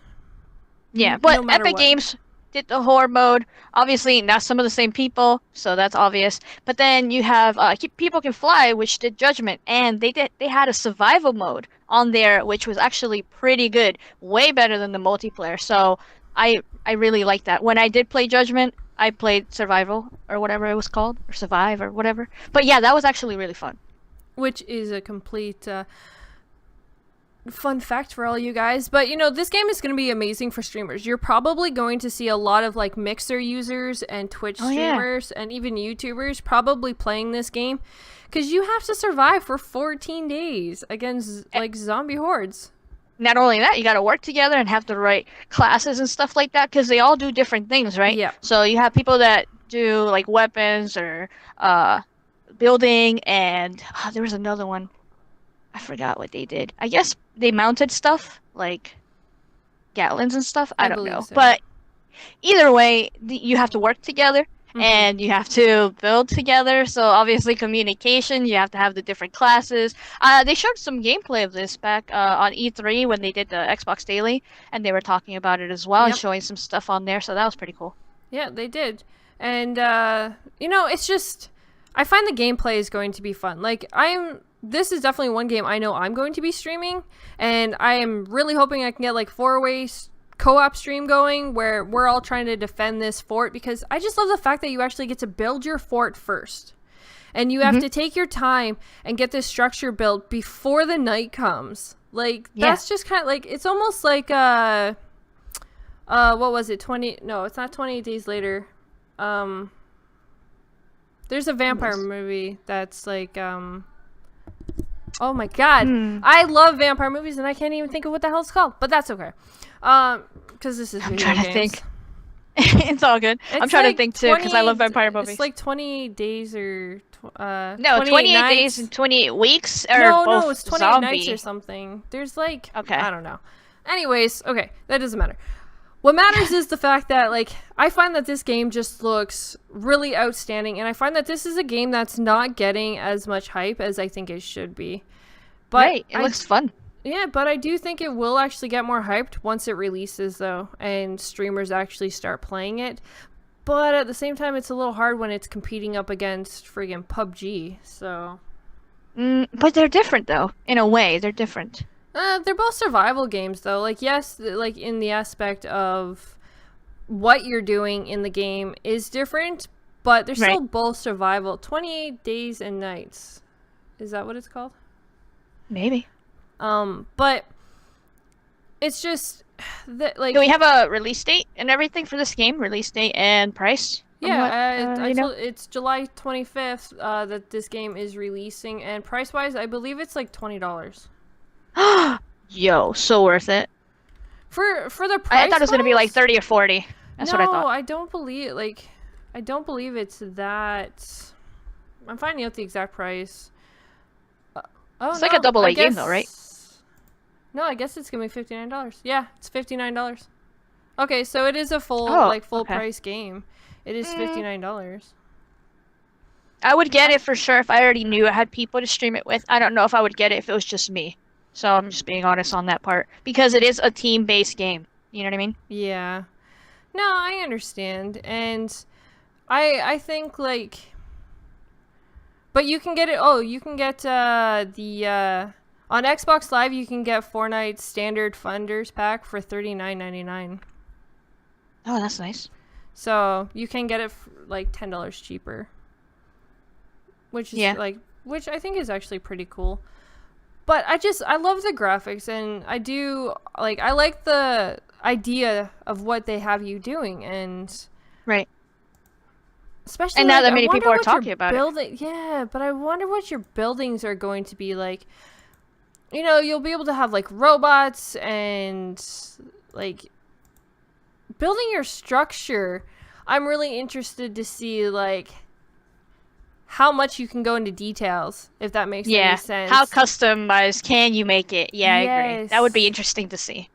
Yeah, but Epic Games did the horde mode. Obviously, not some of the same people, so that's obvious. But then you have People Can Fly, which did Judgment, and they had a survival mode on there, which was actually pretty good, way better than the multiplayer. So I really like that. When I did play Judgment, I played Survival or whatever it was called, or Survive or whatever. But yeah, that was actually really fun. Which is a complete fun fact for all you guys. But you know, this game is going to be amazing for streamers. You're probably going to see a lot of like Mixer users and Twitch streamers and even YouTubers probably playing this game, because you have to survive for 14 days against like zombie hordes. Not only that, you got to work together and have the right classes and stuff like that, because they all do different things, right? Yeah. So you have people that do like weapons or building, and there was another one. I forgot what they did. I guess they mounted stuff like Gatlins and stuff. I don't believe know. so. But either way, you have to work together Mhm. and you have to build together. So obviously communication, you have to have the different classes. They showed some gameplay of this back on E3 when they did the Xbox Daily, and they were talking about it as well and Yep. showing some stuff on there. So that was pretty cool. Yeah, they did. And, it's just, I find the gameplay is going to be fun. Like, this is definitely one game I know I'm going to be streaming, and I am really hoping I can get, like, 4-way co-op stream going where we're all trying to defend this fort, because I just love the fact that you actually get to build your fort first. And you have to take your time and get this structure built before the night comes. Like, that's just kind of, like, it's almost like, what was it? No, it's not 28 Days Later. There's a vampire movie that's like, oh my god. I love vampire movies and I can't even think of what the hell it's called, but that's okay. Because this is video trying to games. think. It's all good. I'm trying to think too, because I love vampire movies. It's like 28 days or... no, 28 28 nights. days and 28 weeks? Or No, both it's 28 zombie. nights or something. There's like... Okay. I don't know. Anyways, okay, that doesn't matter. What matters is the fact that, like, I find that this game just looks really outstanding, and I find that this is a game that's not getting as much hype as I think it should be. But Right, it looks fun. Yeah, but I do think it will actually get more hyped once it releases, though, and streamers actually start playing it. But at the same time, it's a little hard when it's competing up against friggin' PUBG, so... But they're different, though. In a way, they're different. They're both survival games, though. Like, yes, like, in the aspect of what you're doing in the game is different, but they're still both survival. 28 Days and Nights. Is that what it's called? Maybe. But it's just that, like... Do we have a release date and everything for this game? Release date and price? Yeah, it's July 25th that this game is releasing, and price-wise, I believe it's like $20. Yo, so worth it. For the price, I thought it was gonna be like 30 or 40. That's what I thought. No, I don't believe it's that. I'm finding out the exact price. It's like a double A game though, right? No, I guess it's gonna be $59. Yeah, it's $59. Okay, so it is a full price game. It is $59. I would get it for sure if I already knew I had people to stream it with. I don't know if I would get it if it was just me. So I'm just being honest on that part. Because it is a team-based game. You know what I mean? Yeah. No, I understand. And I think, like... But you can get it... Oh, you can get on Xbox Live, you can get Fortnite Standard Funders Pack for $39.99. Oh, that's nice. So you can get it for, like, $10 cheaper. Which is which I think is actually pretty cool. But I love the graphics, and I like the idea of what they have you doing, and especially and now that many people are talking about it. Yeah, but I wonder what your buildings are going to be like. You know, you'll be able to have like robots and like building your structure. I'm really interested to see like how much you can go into details, if that makes any sense. How customized can you make it? Yeah, I agree. That would be interesting to see.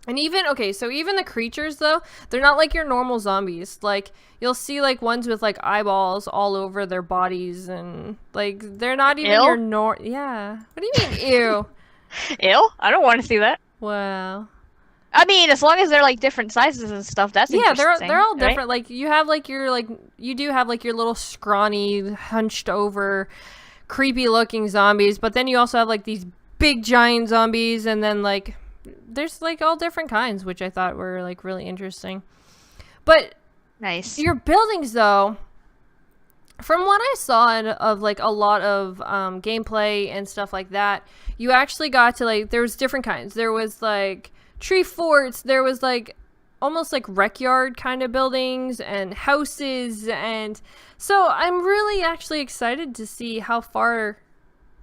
And even the creatures, though, they're not like your normal zombies. Like, you'll see, like, ones with, like, eyeballs all over their bodies, and, like, they're not even your Yeah. What do you mean, ew? Ew? I don't want to see that. Wow. I mean, as long as they're, like, different sizes and stuff, that's interesting. they're all different. Like, you have, like, you do have, like, your little scrawny, hunched over, creepy-looking zombies, but then you also have, like, these big, giant zombies, and then, like... There's like all different kinds, which I thought were like really interesting. But nice. Your buildings, though, from what I saw of like a lot of gameplay and stuff like that, you actually got to like there was different kinds. There was like tree forts. There was like almost like rec yard kind of buildings and houses, and so I'm really actually excited to see how far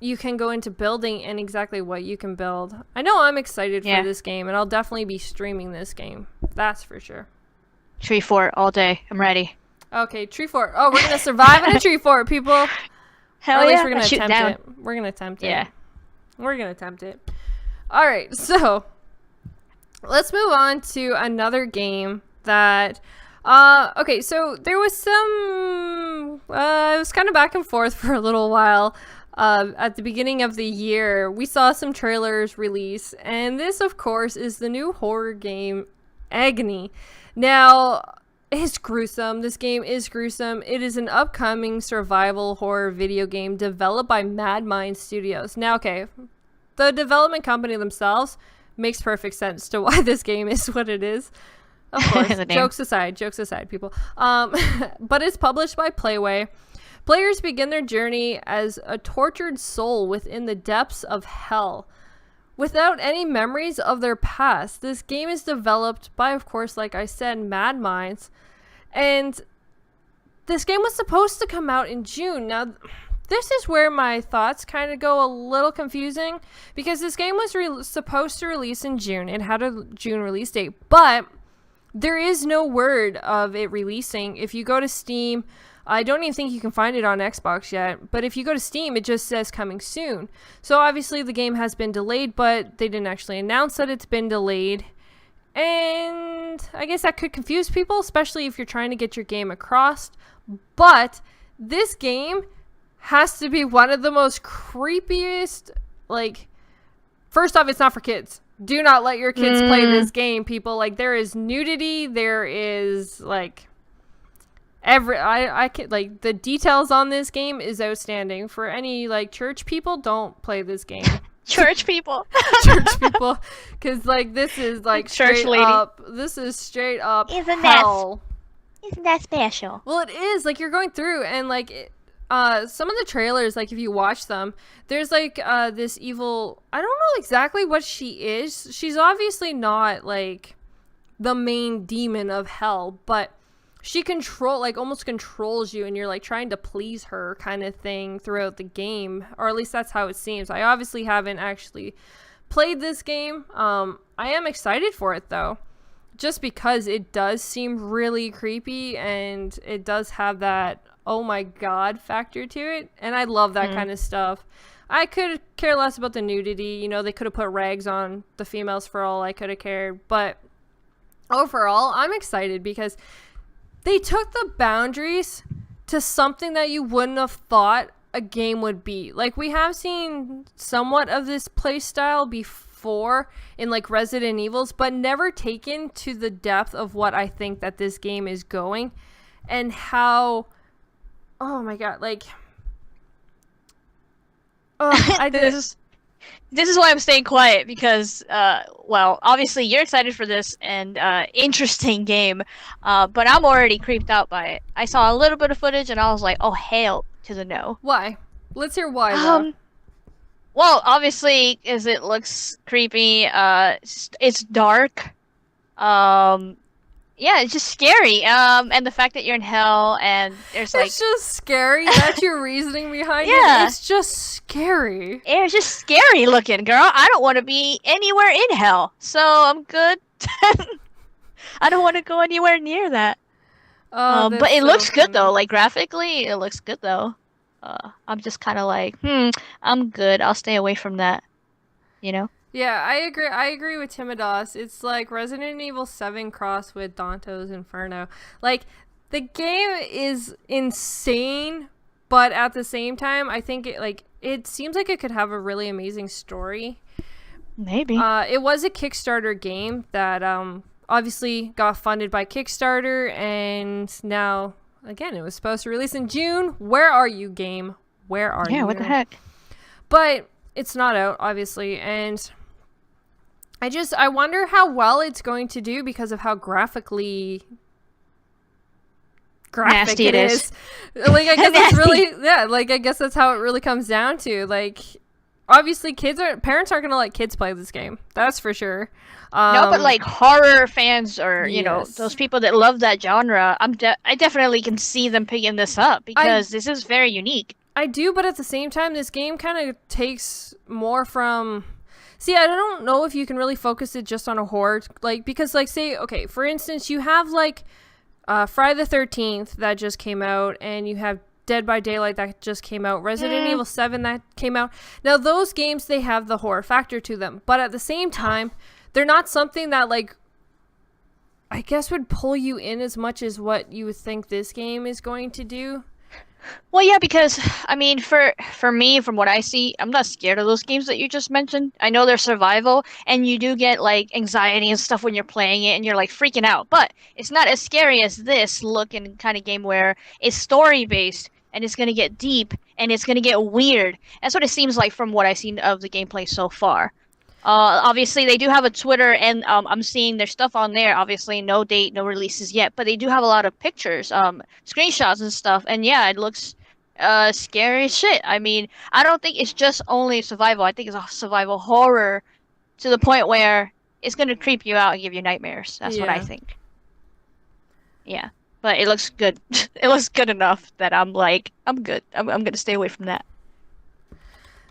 you can go into building and exactly what you can build. I know I'm excited for this game, and I'll definitely be streaming this game. That's for sure. Tree fort all day. I'm ready. Okay, tree fort. Oh, we're gonna survive in a tree fort, people. Hell or at least yeah. we're gonna attempt it. We're gonna attempt it. Yeah. We're gonna attempt it. All right, so let's move on to another game that. Okay, so there was some. It was kind of back and forth for a little while. At the beginning of the year, we saw some trailers release, and this, of course, is the new horror game, Agony. Now, it's gruesome. This game is gruesome. It is an upcoming survival horror video game developed by Mad Mind Studios. Now, okay, the development company themselves makes perfect sense to why this game is what it is. Of course, jokes aside, people. But it's published by Playway. Players begin their journey as a tortured soul within the depths of hell. Without any memories of their past, this game is developed by, of course, like I said, Mad Minds. And this game was supposed to come out in June. Now, this is where my thoughts kind of go a little confusing, because this game was supposed to release in June. It had a June release date, but there is no word of it releasing. If you go to Steam, I don't even think you can find it on Xbox yet, but if you go to Steam, it just says coming soon. So obviously the game has been delayed, but they didn't actually announce that it's been delayed. And I guess that could confuse people, especially if you're trying to get your game across. But this game has to be one of the most creepiest, like, first off, it's not for kids. Do not let your kids play this game, people. Like, there is nudity, there is, like, I can, like, the details on this game is outstanding. For any, like, church people, don't play this game. Church people. Church people. Because, like, this is, like, Church straight lady. up. This is straight up Isn't hell. that special? Well, it is. Like, you're going through, and, like, some of the trailers, like, if you watch them, there's, like, this evil, I don't know exactly what she is. She's obviously not, like, the main demon of hell, but she almost controls you, and you're, like, trying to please her kind of thing throughout the game, or at least that's how it seems. I obviously haven't actually played this game. I am excited for it, though, just because it does seem really creepy, and it does have that oh my god factor to it, and I love that kind of stuff. I could care less about the nudity. You know, they could have put rags on the females for all I could have cared, but overall, I'm excited because they took the boundaries to something that you wouldn't have thought a game would be. Like, we have seen somewhat of this play style before in, like, Resident Evils, but never taken to the depth of what I think that this game is going, and how, oh my god, like, This is why I'm staying quiet, because, well, obviously you're excited for this and interesting game, but I'm already creeped out by it. I saw a little bit of footage and I was like, oh, hell to the no. Why? Let's hear why, though. Well, obviously, as it looks creepy, it's dark. Yeah, it's just scary. And the fact that you're in hell and there's like... It's just scary. That's your reasoning behind it. It's just scary. It's just scary looking, girl. I don't want to be anywhere in hell, so I'm good. I don't want to go anywhere near that. But it looks good, though. Like, graphically, it looks good, though. I'm just kind of like, I'm good. I'll stay away from that, you know? Yeah, I agree with Timidos. It's like Resident Evil 7 crossed with Dante's Inferno. Like, the game is insane, but at the same time, I think it seems like it could have a really amazing story. Maybe. It was a Kickstarter game that obviously got funded by Kickstarter, and now, again, it was supposed to release in June. Where are you, game? Where are you? Yeah, what the heck? But it's not out, obviously, and I wonder how well it's going to do because of how graphic nasty it is. Like, I guess it's really, like, I guess that's how it really comes down to. Like, obviously parents aren't gonna let kids play this game. That's for sure. No, but like horror fans or, you know, those people that love that genre, I definitely can see them picking this up because this is very unique. I do, but at the same time, this game kind of takes more from... See, I don't know if you can really focus it just on a horror, like, because, like, say, okay, for instance, you have, like, Friday the 13th that just came out, and you have Dead by Daylight that just came out, Resident Evil 7 that came out. Now those games, they have the horror factor to them, but at the same time, they're not something that like I guess would pull you in as much as what you would think this game is going to do. Well, yeah, because I mean, for me, from what I see, I'm not scared of those games that you just mentioned. I know they're survival, and you do get like anxiety and stuff when you're playing it, and you're like freaking out. But it's not as scary as this looking kind of game where it's story based and it's gonna get deep and it's gonna get weird. That's what it seems like from what I've seen of the gameplay so far. Obviously, they do have a Twitter, and I'm seeing their stuff on there. Obviously, no date, no releases yet, but they do have a lot of pictures, screenshots and stuff. And yeah, it looks scary as shit. I mean, I don't think it's just only survival. I think it's a survival horror to the point where it's going to creep you out and give you nightmares. That's what I think. Yeah, but it looks good. It looks good enough that I'm like, I'm good. I'm going to stay away from that.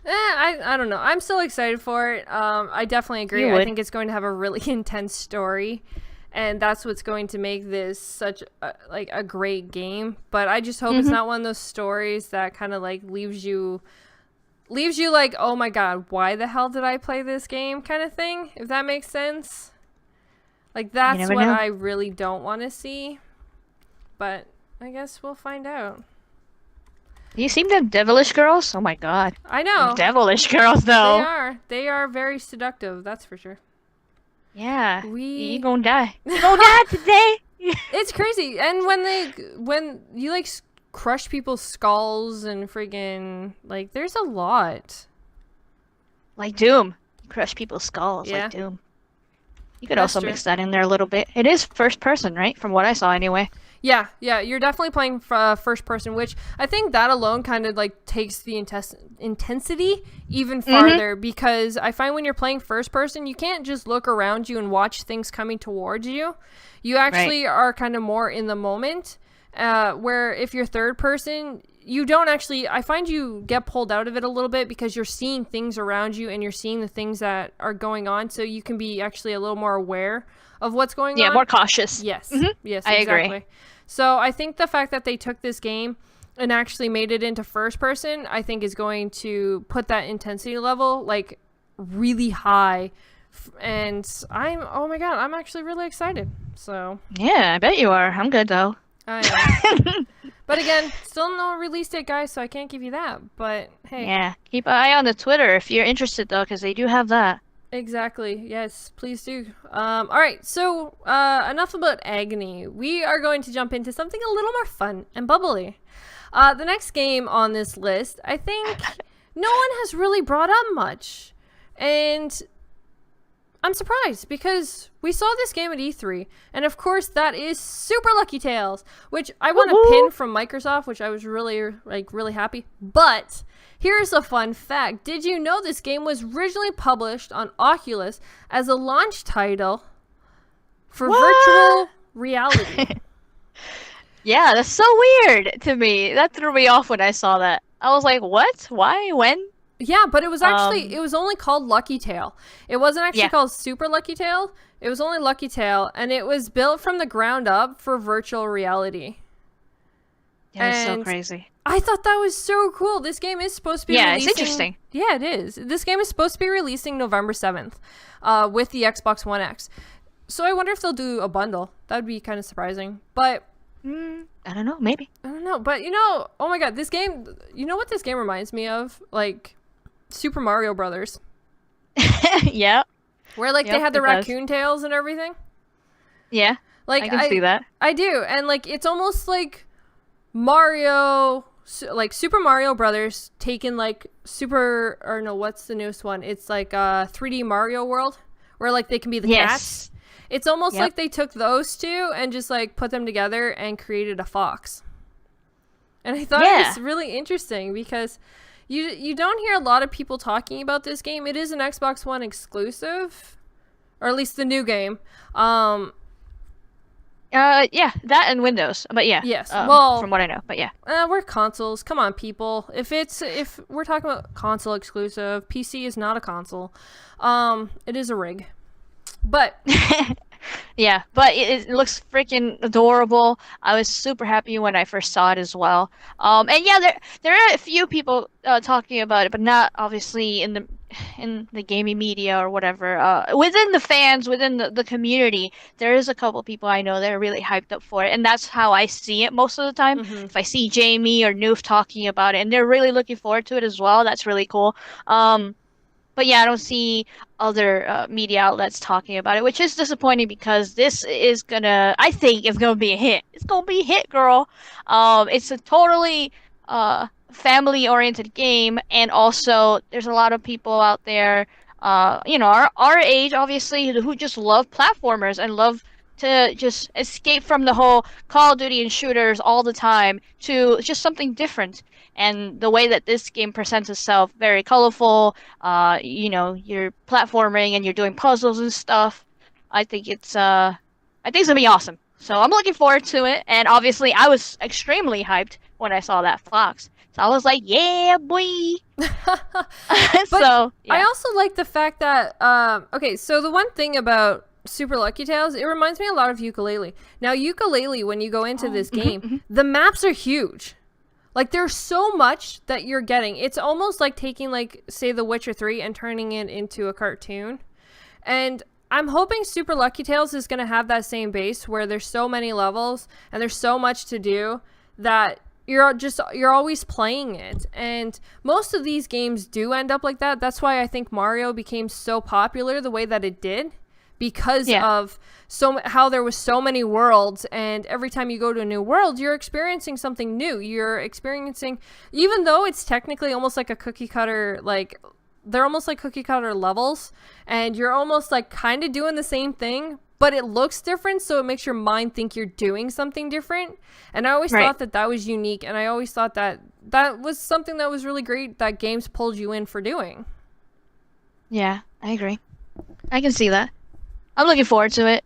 I don't know. I'm still excited for it. I definitely agree. I think it's going to have a really intense story, and that's what's going to make this such a great game. But I just hope it's not one of those stories that kind of like leaves you like, oh my god, why the hell did I play this game kind of thing, if that makes sense. Like that's what I really don't want to see. But I guess we'll find out. You seen them devilish girls? Oh my god. I know. Them devilish girls, though. They are very seductive, that's for sure. Yeah. You gonna die. You gonna die today. It's crazy. And when you like crush people's skulls and freaking like, there's a lot. Like Doom. Crush people's skulls like Doom. You could also mix that in there a little bit. It is first person, right? From what I saw anyway. Yeah, you're definitely playing first person, which I think that alone kind of like takes the intensity even farther, because I find when you're playing first person, you can't just look around you and watch things coming towards you. You actually are kind of more in the moment, where if you're third person, you don't actually, I find you get pulled out of it a little bit because you're seeing things around you and you're seeing the things that are going on, so you can be actually a little more aware of what's going on. Yeah, more cautious. Yes. Yes, I exactly. agree. So I think the fact that they took this game and actually made it into first person, I think is going to put that intensity level like really high. And oh my god, I'm actually really excited. So yeah, I bet you are. I'm good though. I am. But again, still no release date, guys, so I can't give you that. But hey. Yeah, keep an eye on the Twitter if you're interested though, because they do have that. Exactly. Yes, please do. All right. So enough about Agony. We are going to jump into something a little more fun and bubbly. The next game on this list, I think no one has really brought up much. And I'm surprised because we saw this game at E3. And of course, that is Super Lucky Tales, which I won a pin from Microsoft, which I was really happy. But here's a fun fact. Did you know this game was originally published on Oculus as a launch title for virtual reality? Yeah, that's so weird to me. That threw me off when I saw that. I was like, what? Why? When? Yeah, but it was actually, it was only called Lucky Tale. It wasn't actually called Super Lucky Tale. It was only Lucky Tale, and it was built from the ground up for virtual reality. That's so crazy. I thought that was so cool. This game is supposed to be releasing... it's interesting. Yeah, it is. This game is supposed to be releasing November 7th with the Xbox One X. So I wonder if they'll do a bundle. That would be kind of surprising. But... I don't know. Maybe. I don't know. But, you know, oh my god, this game... You know what this game reminds me of? Like, Super Mario Brothers. Yeah. Where, like, they had the raccoon tails and everything. Yeah. Like, I can see that. I do. And, like, it's almost like Mario... like Super Mario Brothers taken like what's the newest one? It's like 3D Mario World where like they can be the cats. It's almost like they took those two and just like put them together and created a fox. And I thought it was really interesting because you don't hear a lot of people talking about this game. It is an Xbox One exclusive, or at least the new game. Yeah, that and Windows, but yeah. Yes, well, from what I know, but yeah. We're consoles. Come on, people. If we're talking about console exclusive, PC is not a console. It is a rig. But Yeah, but it looks freaking adorable. I was super happy when I first saw it as well. And yeah, there are a few people talking about it, but not obviously in the gaming media or whatever. Within the fans, within the community, there is a couple people I know that are really hyped up for it, and that's how I see it most of the time. Mm-hmm. If I see Jamie or Newf talking about it, and they're really looking forward to it as well, that's really cool. But yeah, I don't see other media outlets talking about it, which is disappointing because this is I think it's gonna be a hit. It's gonna be a hit, girl. It's a totally family-oriented game, and also there's a lot of people out there, our age, obviously, who just love platformers and love to just escape from the whole Call of Duty and shooters all the time to just something different. And the way that this game presents itself, very colorful, you're platforming and you're doing puzzles and stuff. I think it's gonna be awesome. So I'm looking forward to it. And obviously, I was extremely hyped when I saw that fox. So I was like, yeah, boy. So yeah. I also like the fact that okay, so the one thing about Super Lucky Tales, it reminds me a lot of Yooka-Laylee. Now, Yooka-Laylee, when you go into this game, the maps are huge. Like, there's so much that you're getting. It's almost like taking, like, say, The Witcher 3 and turning it into a cartoon. And I'm hoping Super Lucky Tales is going to have that same base where there's so many levels and there's so much to do that you're always playing it. And most of these games do end up like that. That's why I think Mario became so popular the way that it did. Because of how there was so many worlds, and every time you go to a new world, you're experiencing something new. You're experiencing, even though it's technically almost like a cookie cutter, like they're almost like cookie cutter levels, and you're almost like kind of doing the same thing, but it looks different, so it makes your mind think you're doing something different. And I always thought that was unique, and I always thought that was something that was really great that games pulled you in for doing. Yeah, I agree. I can see that. I'm looking forward to it.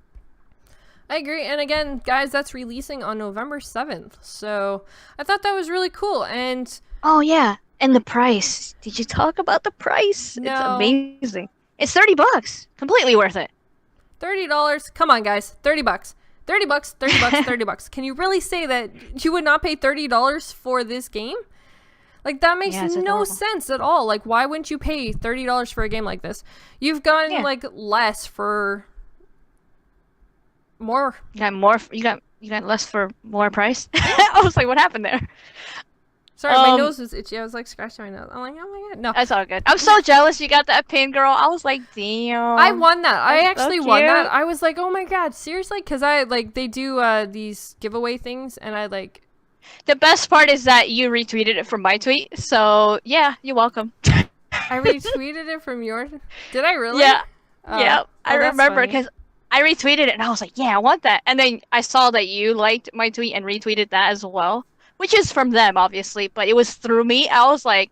I agree. And again, guys, that's releasing on November 7th. So I thought that was really cool. And oh, yeah. And the price. Did you talk about the price? No. It's amazing. It's $30. Completely worth it. $30. Come on, guys. $30. $30, $30. Can you really say that you would not pay $30 for this game? Like, that makes no sense at all. Like, why wouldn't you pay $30 for a game like this? You've gotten, like, less for more. You got less for more price? I was like, what happened there? Sorry, my nose was itchy. I was, like, scratching my nose. I'm like, oh, my God. No. That's all good. I'm so jealous you got that pin, girl. I was like, damn. I won that. I actually won that. I was like, oh, my God, seriously? Because they do these giveaway things, and I, like... The best part is that you retweeted it from my tweet, so yeah, you're welcome. I retweeted it from yours? Did I really? Yeah. Yeah, I remember because I retweeted it and I was like, yeah, I want that. And then I saw that you liked my tweet and retweeted that as well, which is from them, obviously, but it was through me. I was like,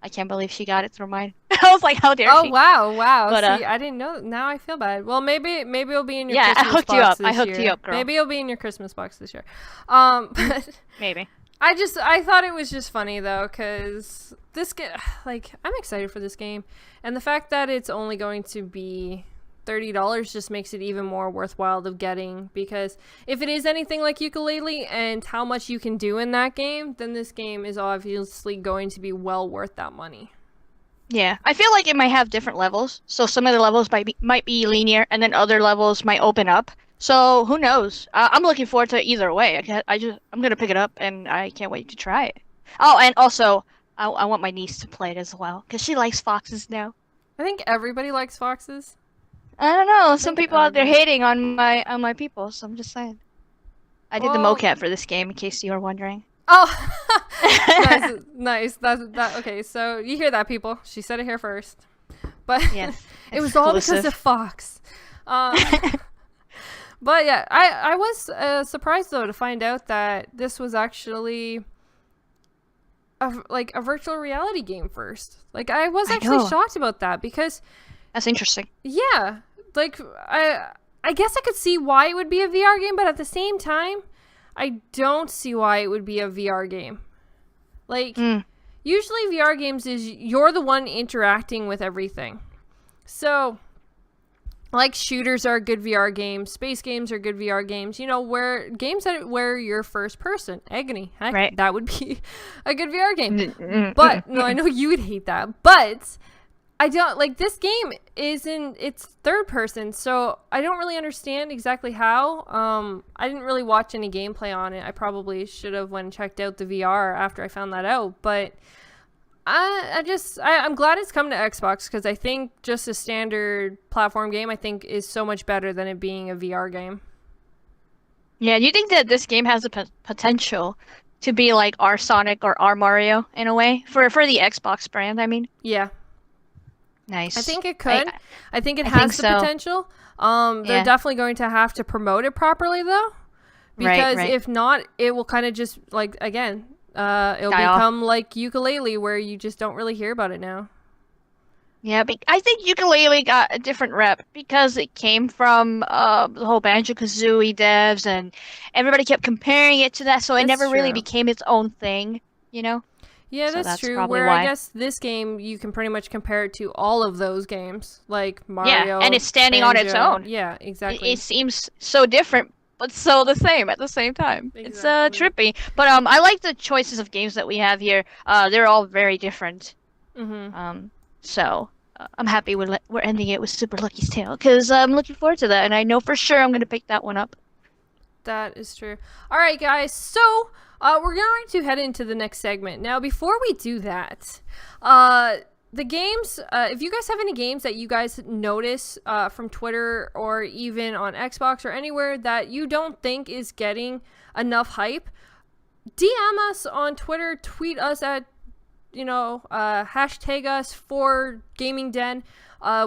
I can't believe she got it through mine. I was like, how dare she? Oh, wow. But, see, I didn't know. Now I feel bad. Well, maybe it'll be in your Christmas box this year. I hooked you up, girl. Maybe it'll be in your Christmas box this year. But maybe. I thought it was just funny, though, because this game, like, I'm excited for this game. And the fact that it's only going to be $30 just makes it even more worthwhile of getting, because if it is anything like Yooka-Laylee and how much you can do in that game, then this game is obviously going to be well worth that money. Yeah, I feel like it might have different levels. So some of the levels might be linear, and then other levels might open up. So who knows? I'm looking forward to it either way. I'm gonna pick it up, and I can't wait to try it. Oh, and also I want my niece to play it as well because she likes foxes now. I think everybody likes foxes. I don't know. Some people out there hating on my people, so I'm just saying. I did the mocap for this game, in case you were wondering. Oh, nice. Okay, so you hear that, people? She said it here first, but yes, it was all because of Fox. But yeah, I was surprised though to find out that this was actually a virtual reality game first. Like, I was actually shocked about that because that's interesting. Yeah, like I guess I could see why it would be a VR game, but at the same time, I don't see why it would be a VR game. Like, usually VR games is you're the one interacting with everything. So, like shooters are good VR games, space games are good VR games, you know, where games where you're first person. Agony, heck, Right. that would be a good VR game. But no, I know you would hate that, but I don't like this game it's third person, so I don't really understand exactly how. I didn't really watch any gameplay on it. I probably should have went and checked out the VR after I found that out, but I'm glad it's come to Xbox, because I think just a standard platform game I think is so much better than it being a VR game. Yeah, do you think that this game has the potential to be like our Sonic or our Mario in a way for the Xbox brand? I mean, Yeah, nice. I think it could. I think it I has think the so. potential. Yeah. They're definitely going to have to promote it properly though, because right. if not, it will kind of just like again, it'll Die off. become like xLAdy, where you just don't really hear about it now. Yeah, I think Yooka-Laylee got a different rep because it came from the whole Banjo-Kazooie devs, and everybody kept comparing it to that, so it That's never really true. became its own thing, you know? Yeah, So that's that's true. probably Where why. I guess this game, you can pretty much compare it to all of those games, like Yeah, Mario. and it's standing on its Banjo. own. Yeah, exactly. It seems so different, but so the same at the same time. It's Exactly. trippy. But I like the choices of games that we have here. They're all very different. So I'm happy we're ending it with Super Lucky's Tale because I'm looking forward to that, and I know for sure I'm gonna pick that one up. That is true. All right, guys. So we're going to head into the next segment. Now, before we do that, the games, if you guys have any games that you guys notice from Twitter or even on Xbox or anywhere that you don't think is getting enough hype, DM us on Twitter, tweet us at, hashtag us for GamingDen.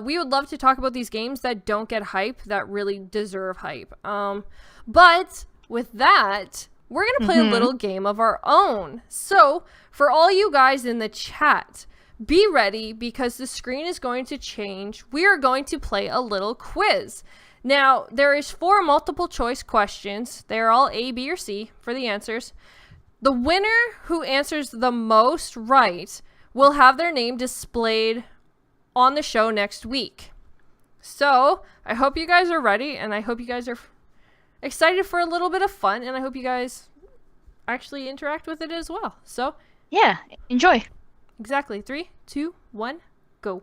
We would love to talk about these games that don't get hype, that really deserve hype. But with that, we're going to play a little game of our own. So, for all you guys in the chat, be ready because the screen is going to change. We are going to play a little quiz. Now, there is 4 multiple choice questions. They're all A, B, or C for the answers. The winner who answers the most right will have their name displayed on the show next week. So, I hope you guys are ready, and I hope you guys are excited for a little bit of fun, and I hope you guys actually interact with it as well. So, Yeah, enjoy. exactly. 3, 2, 1, go.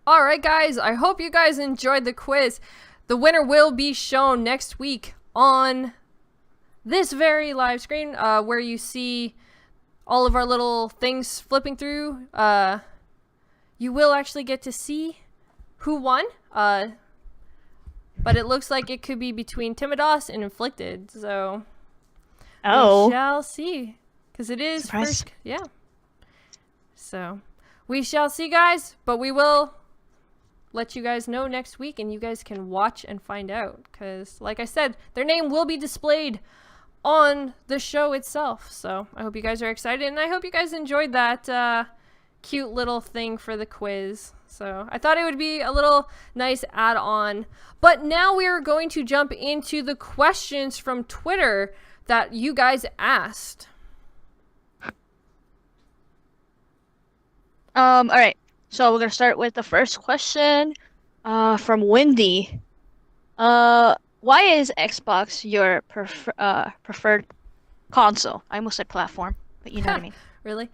Alright guys, I hope you guys enjoyed the quiz. The winner will be shown next week on this very live screen where you see all of our little things flipping through, you will actually get to see who won. But it looks like it could be between Timidos and Inflicted. So we shall see. Because it is Surprise. first. Yeah. So we shall see, guys. But we will let you guys know next week, and you guys can watch and find out. Because, like I said, their name will be displayed on the show itself. So I hope you guys are excited, and I hope you guys enjoyed that cute little thing for the quiz. So I thought it would be a little nice add-on. But now we are going to jump into the questions from Twitter that you guys asked. All right. So we're gonna start with the first question, from Wendy. Why is Xbox your preferred console? I almost said platform, but you know what I mean. Really?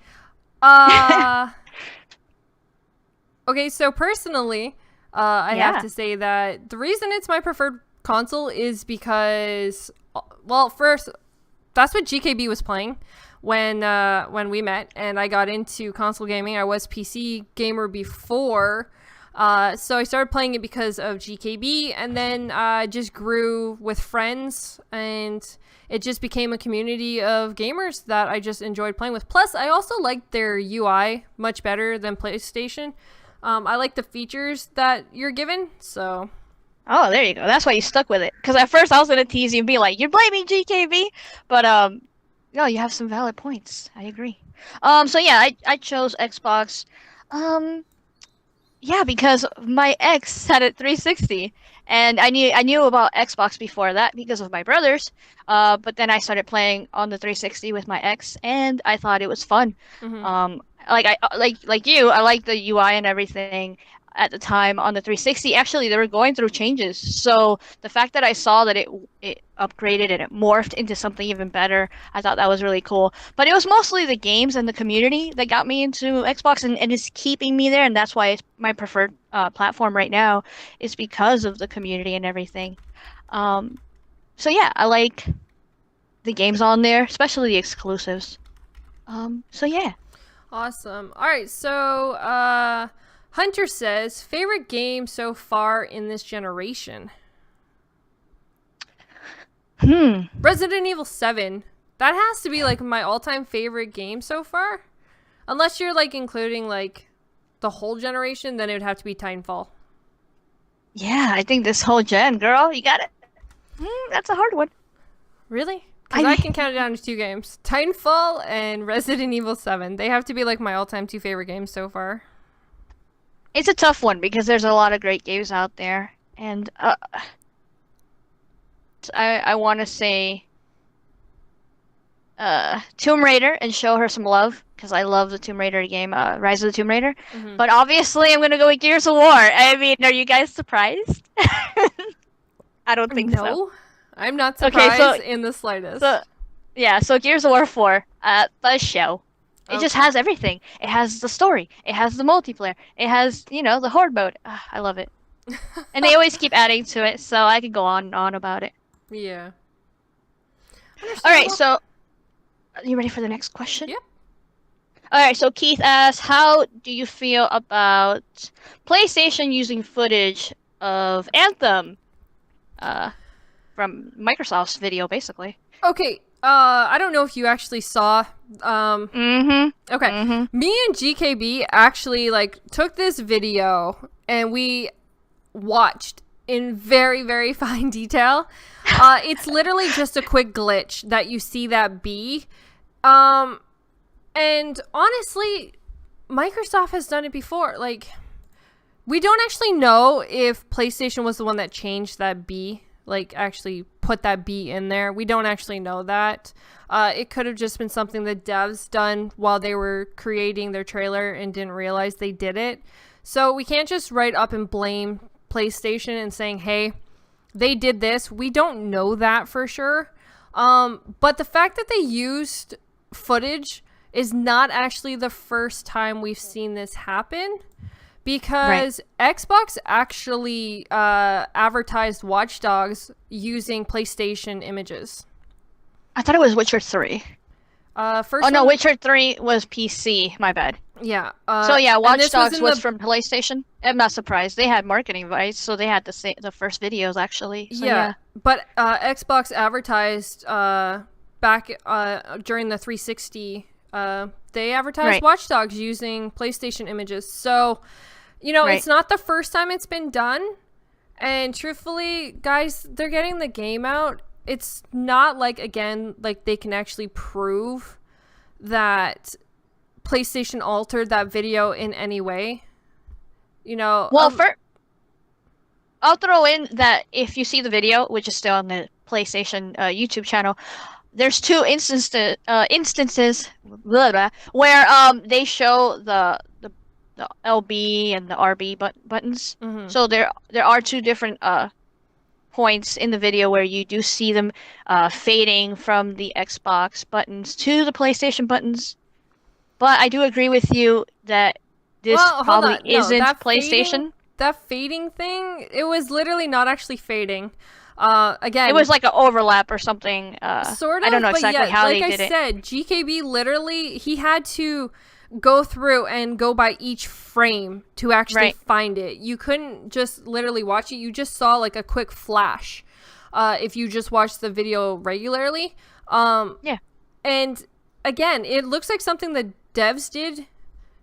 Okay, so personally, I have to say that the reason it's my preferred console is because, well, first, that's what GKB was playing when we met, and I got into console gaming. I was PC gamer before, so I started playing it because of GKB, and then I just grew with friends, and it just became a community of gamers that I just enjoyed playing with. Plus, I also liked their UI much better than PlayStation. I like the features that you're given, so... Oh, there you go. That's why you stuck with it. Because at first I was gonna tease you and be like, "You're blaming GKB," but no, you have some valid points. I agree. So yeah, I chose Xbox. Yeah, because my ex had a 360, and I knew about Xbox before that because of my brothers. But then I started playing on the 360 with my ex, and I thought it was fun. Mhm. Like you, I like the UI and everything. At the time on the 360, actually they were going through changes. So the fact that I saw that it upgraded and it morphed into something even better, I thought that was really cool. But it was mostly the games and the community that got me into Xbox, and is keeping me there, and that's why it's my preferred platform right now, is because of the community and everything. So yeah, I like the games on there, especially the exclusives. So yeah. Awesome. All right, so Hunter says, favorite game so far in this generation? Resident Evil 7. That has to be like my all-time favorite game so far. Unless you're like including like the whole generation, then it would have to be Titanfall. Yeah, I think this whole gen, girl, you got it. That's a hard one. Really? Because I can count it down to 2 games. Titanfall and Resident Evil 7. They have to be like my all-time 2 favorite games so far. It's a tough one because there's a lot of great games out there, and I want to say Tomb Raider and show her some love because I love the Tomb Raider game, Rise of the Tomb Raider. Mhm. But obviously, I'm gonna go with Gears of War. I mean, are you guys surprised? I don't think so. No, I'm not Okay, surprised in the slightest. So Gears of War 4, the show. It just has everything. It has the story. It has the multiplayer. It has, the horde mode. I love it. And they always keep adding to it, so I could go on and on about it. Yeah. All right, so are you ready for the next question? Yep. All right, so Keith asks, how do you feel about PlayStation using footage of Anthem from Microsoft's video, basically? Okay, I don't know if you actually saw. Okay, me and GKB actually took this video and we watched in very, very fine detail. It's literally just a quick glitch that you see that bee. And honestly, Microsoft has done it before. We don't actually know if PlayStation was the one that changed that bee. Actually put that bee in there. We don't actually know that. It could have just been something the devs done while they were creating their trailer and didn't realize they did it. So we can't just write up and blame PlayStation and saying, hey, they did this. We don't know that for sure. But the fact that they used footage is not actually the first time we've seen this happen. Because Xbox actually advertised Watch Dogs using PlayStation images. I thought it was Witcher 3. First Oh no, one, Witcher 3 was PC. My bad. yeah. So yeah, and Watch this Dogs in was the from PlayStation. I'm not surprised. They had marketing rights, so they had the first videos actually. So yeah. But Xbox advertised back during the 360. They advertised Right. Watch Dogs using PlayStation images. So, Right. it's not the first time it's been done. And truthfully, guys, they're getting the game out. It's not like, again, like they can actually prove that PlayStation altered that video in any way. Well, I'll throw in that if you see the video, which is still on the PlayStation YouTube channel, there's two instances blah, blah, where they show the LB and the RB buttons. Mhm. So there are two different points in the video where you do see them fading from the Xbox buttons to the PlayStation buttons. But I do agree with you that this Well, hold probably on. No, isn't that PlayStation. That fading thing, it was literally not actually fading. Again, It was like an overlap or something. sort of. I don't know but exactly yeah, how like they I did it. said, GKB literally he had to go through and go by each frame to actually Right. find it. You couldn't just literally watch it. You just saw like a quick flash. If you just watched the video regularly. Yeah. And again, it looks like something the devs did,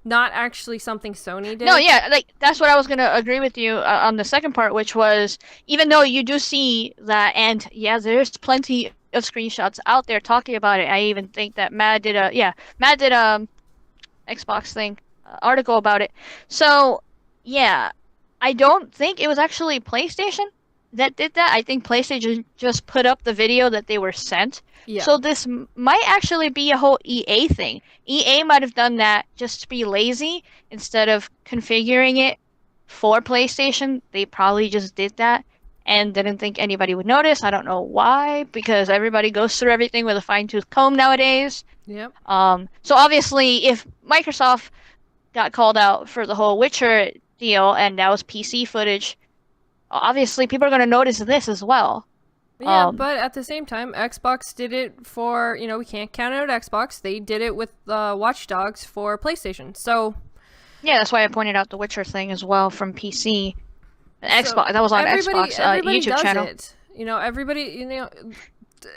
not actually something Sony did. No, yeah, like that's what I was gonna agree with you on the second part, which was even though you do see that, and yeah, there's plenty of screenshots out there talking about it. I even think that Matt did Xbox thing article about it. So yeah, I don't think it was actually PlayStation that did that. I think PlayStation just put up the video that they were sent. Yeah. So this might actually be a whole EA thing. EA might have done that just to be lazy instead of configuring it for PlayStation. They probably just did that and didn't think anybody would notice. I don't know why, because everybody goes through everything with a fine-tooth comb nowadays. Yep. So obviously, if Microsoft got called out for the whole Witcher deal and that was PC footage, obviously people are going to notice this as well. Yeah, but at the same time, Xbox did it for, we can't count out Xbox. They did it with Watch Dogs for PlayStation. So yeah, that's why I pointed out the Witcher thing as well from PC. Xbox, that was on Xbox everybody YouTube does channel. it. Everybody,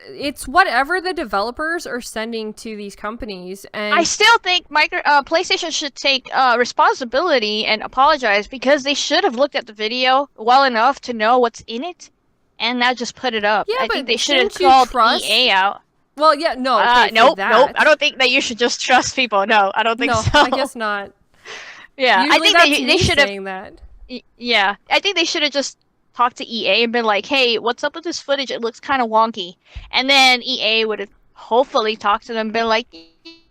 it's whatever the developers are sending to these companies. And I still think PlayStation should take responsibility and apologize because they should have looked at the video well enough to know what's in it and not just put it up. Yeah, I but think they should have shouldn't you called trust- EA out. well, yeah, no, okay, for Nope. that. I don't think that you should just trust people. No, I don't think No, so. I guess not. Yeah, I Usually think that's they me should have. saying that. Yeah, I think they should have just talked to EA and been like, "Hey, what's up with this footage? It looks kind of wonky." And then EA would have hopefully talked to them, and been like,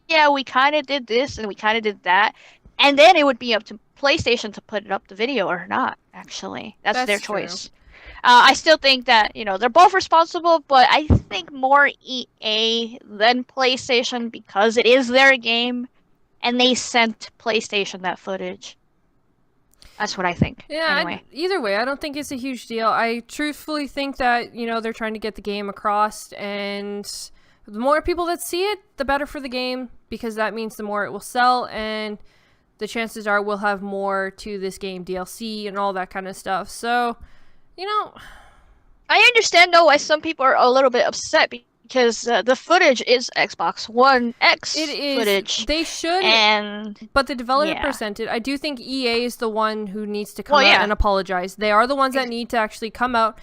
"Yeah, we kind of did this and we kind of did that," and then it would be up to PlayStation to put it up the video or not. Actually, that's their true. choice. I still think that they're both responsible, but I think more EA than PlayStation because it is their game, and they sent PlayStation that footage. That's what I think. Yeah, Anyway. either way, I don't think it's a huge deal. I truthfully think that, they're trying to get the game across, and the more people that see it, the better for the game, because that means the more it will sell, and the chances are we'll have more to this game, DLC and all that kind of stuff. So, I understand though why some people are a little bit upset because the footage is Xbox One X it is. footage. They should, And but the developer yeah. sent it. I do think EA is the one who needs to come Well, out yeah. and apologize. They are the ones that need to actually come out,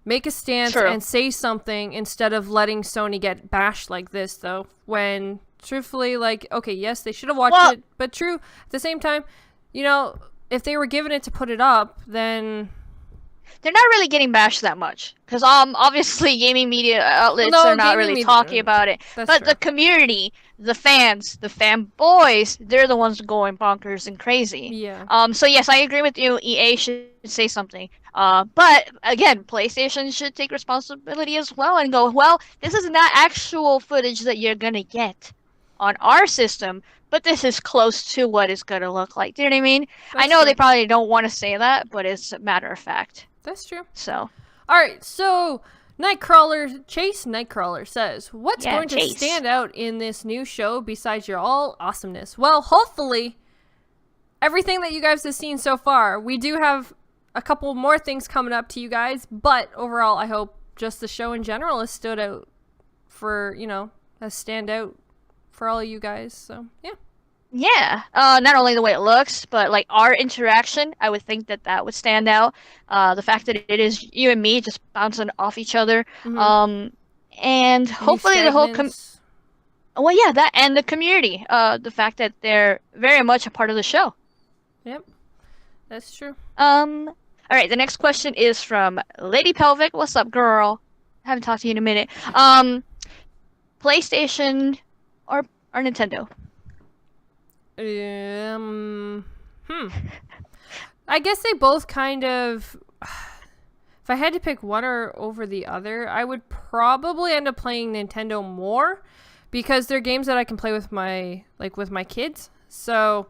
make a stance, True. and say something instead of letting Sony get bashed like this, though. When, truthfully, okay, yes, they should have watched it, but true, at the same time, if they were given it to put it up, then... they're not really getting bashed that much because obviously gaming media outlets are not really talking about it. That's But true. the community, the fans, the fanboys, they're the ones going bonkers and crazy. Yeah. So yes, I agree with you. EA should say something. But again, PlayStation should take responsibility as well and go, well, this is not actual footage that you're gonna get on our system, but this is close to what it's gonna look like. Do you know what I mean? I know true. they probably don't want to say that, but it's a matter of fact. That's true. So All right, so Nightcrawler says, what's going to stand out in this new show besides your all awesomeness? Well, hopefully, everything that you guys have seen so far. We do have a couple more things coming up to you guys, but overall, I hope just the show in general has stood out for, has stand out for all of you guys. So, yeah. Yeah, not only the way it looks, but like our interaction, I would think that would stand out. The fact that it is you and me just bouncing off each other, and hopefully the whole that and the community. The fact that they're very much a part of the show. Yep, that's true. All right, the next question is from Lady Pelvic. What's up, girl? I haven't talked to you in a minute. PlayStation or Nintendo? I guess they both kind of. If I had to pick one over the other, I would probably end up playing Nintendo more because they're games that I can play with my kids. So,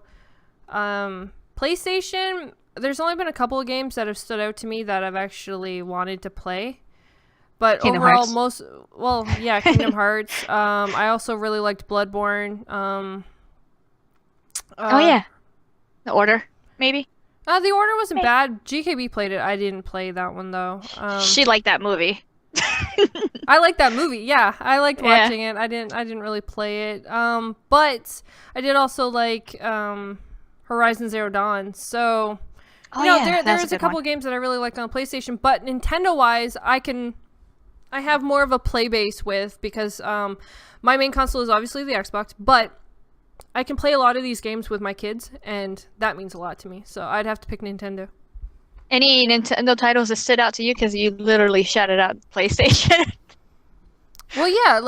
PlayStation. There's only been a couple of games that have stood out to me that I've actually wanted to play. But Kingdom overall, Hearts. Kingdom Hearts. I also really liked Bloodborne. The Order, maybe? The Order wasn't bad. GKB played it. I didn't play that one, though. She liked that movie. I liked that movie, yeah. I liked watching it. I didn't really play it. But I did also like Horizon Zero Dawn. So, there's a couple of games that I really liked on PlayStation. But Nintendo-wise, I have more of a play base with because my main console is obviously the Xbox, but I can play a lot of these games with my kids, and that means a lot to me. So I'd have to pick Nintendo. Any Nintendo titles that stood out to you? Because you literally shouted out PlayStation. Well, yeah,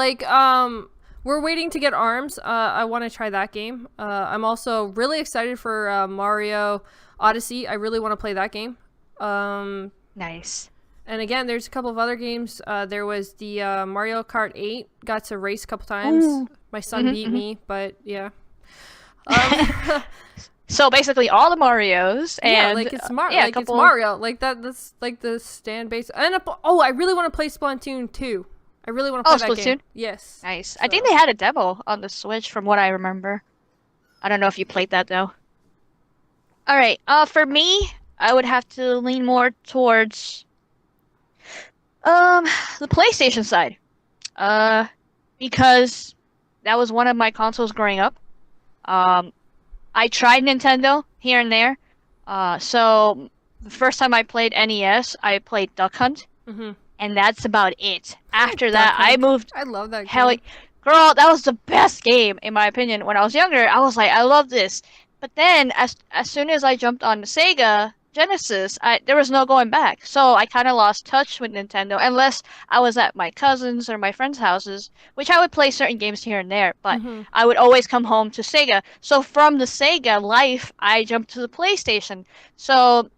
we're waiting to get ARMS. I want to try that game. I'm also really excited for Mario Odyssey. I really want to play that game. Nice. And again, there's a couple of other games. There was the Mario Kart 8. Got to race a couple times. Ooh. My son beat me, but yeah. So basically all the Marios and it's Mario. It's Mario. That's like the stand base. And I really want to play Splatoon 2. I really want to play that Splatoon? game. Yes. Nice. So. I think they had a demo on the Switch from what I remember. I don't know if you played that though. All right. For me, I would have to lean more towards the PlayStation side. Because that was one of my consoles growing up. I tried Nintendo here and there. So the first time I played NES, I played Duck Hunt, and that's about it. After that, I moved. I love that game. Girl, that was the best game in my opinion. When I was younger, I was like, I love this. But then, as soon as I jumped on the Sega Genesis, there was no going back. So I kind of lost touch with Nintendo, unless I was at my cousins or my friends' houses, which I would play certain games here and there, but I would always come home to Sega. So from the Sega life, I jumped to the PlayStation. So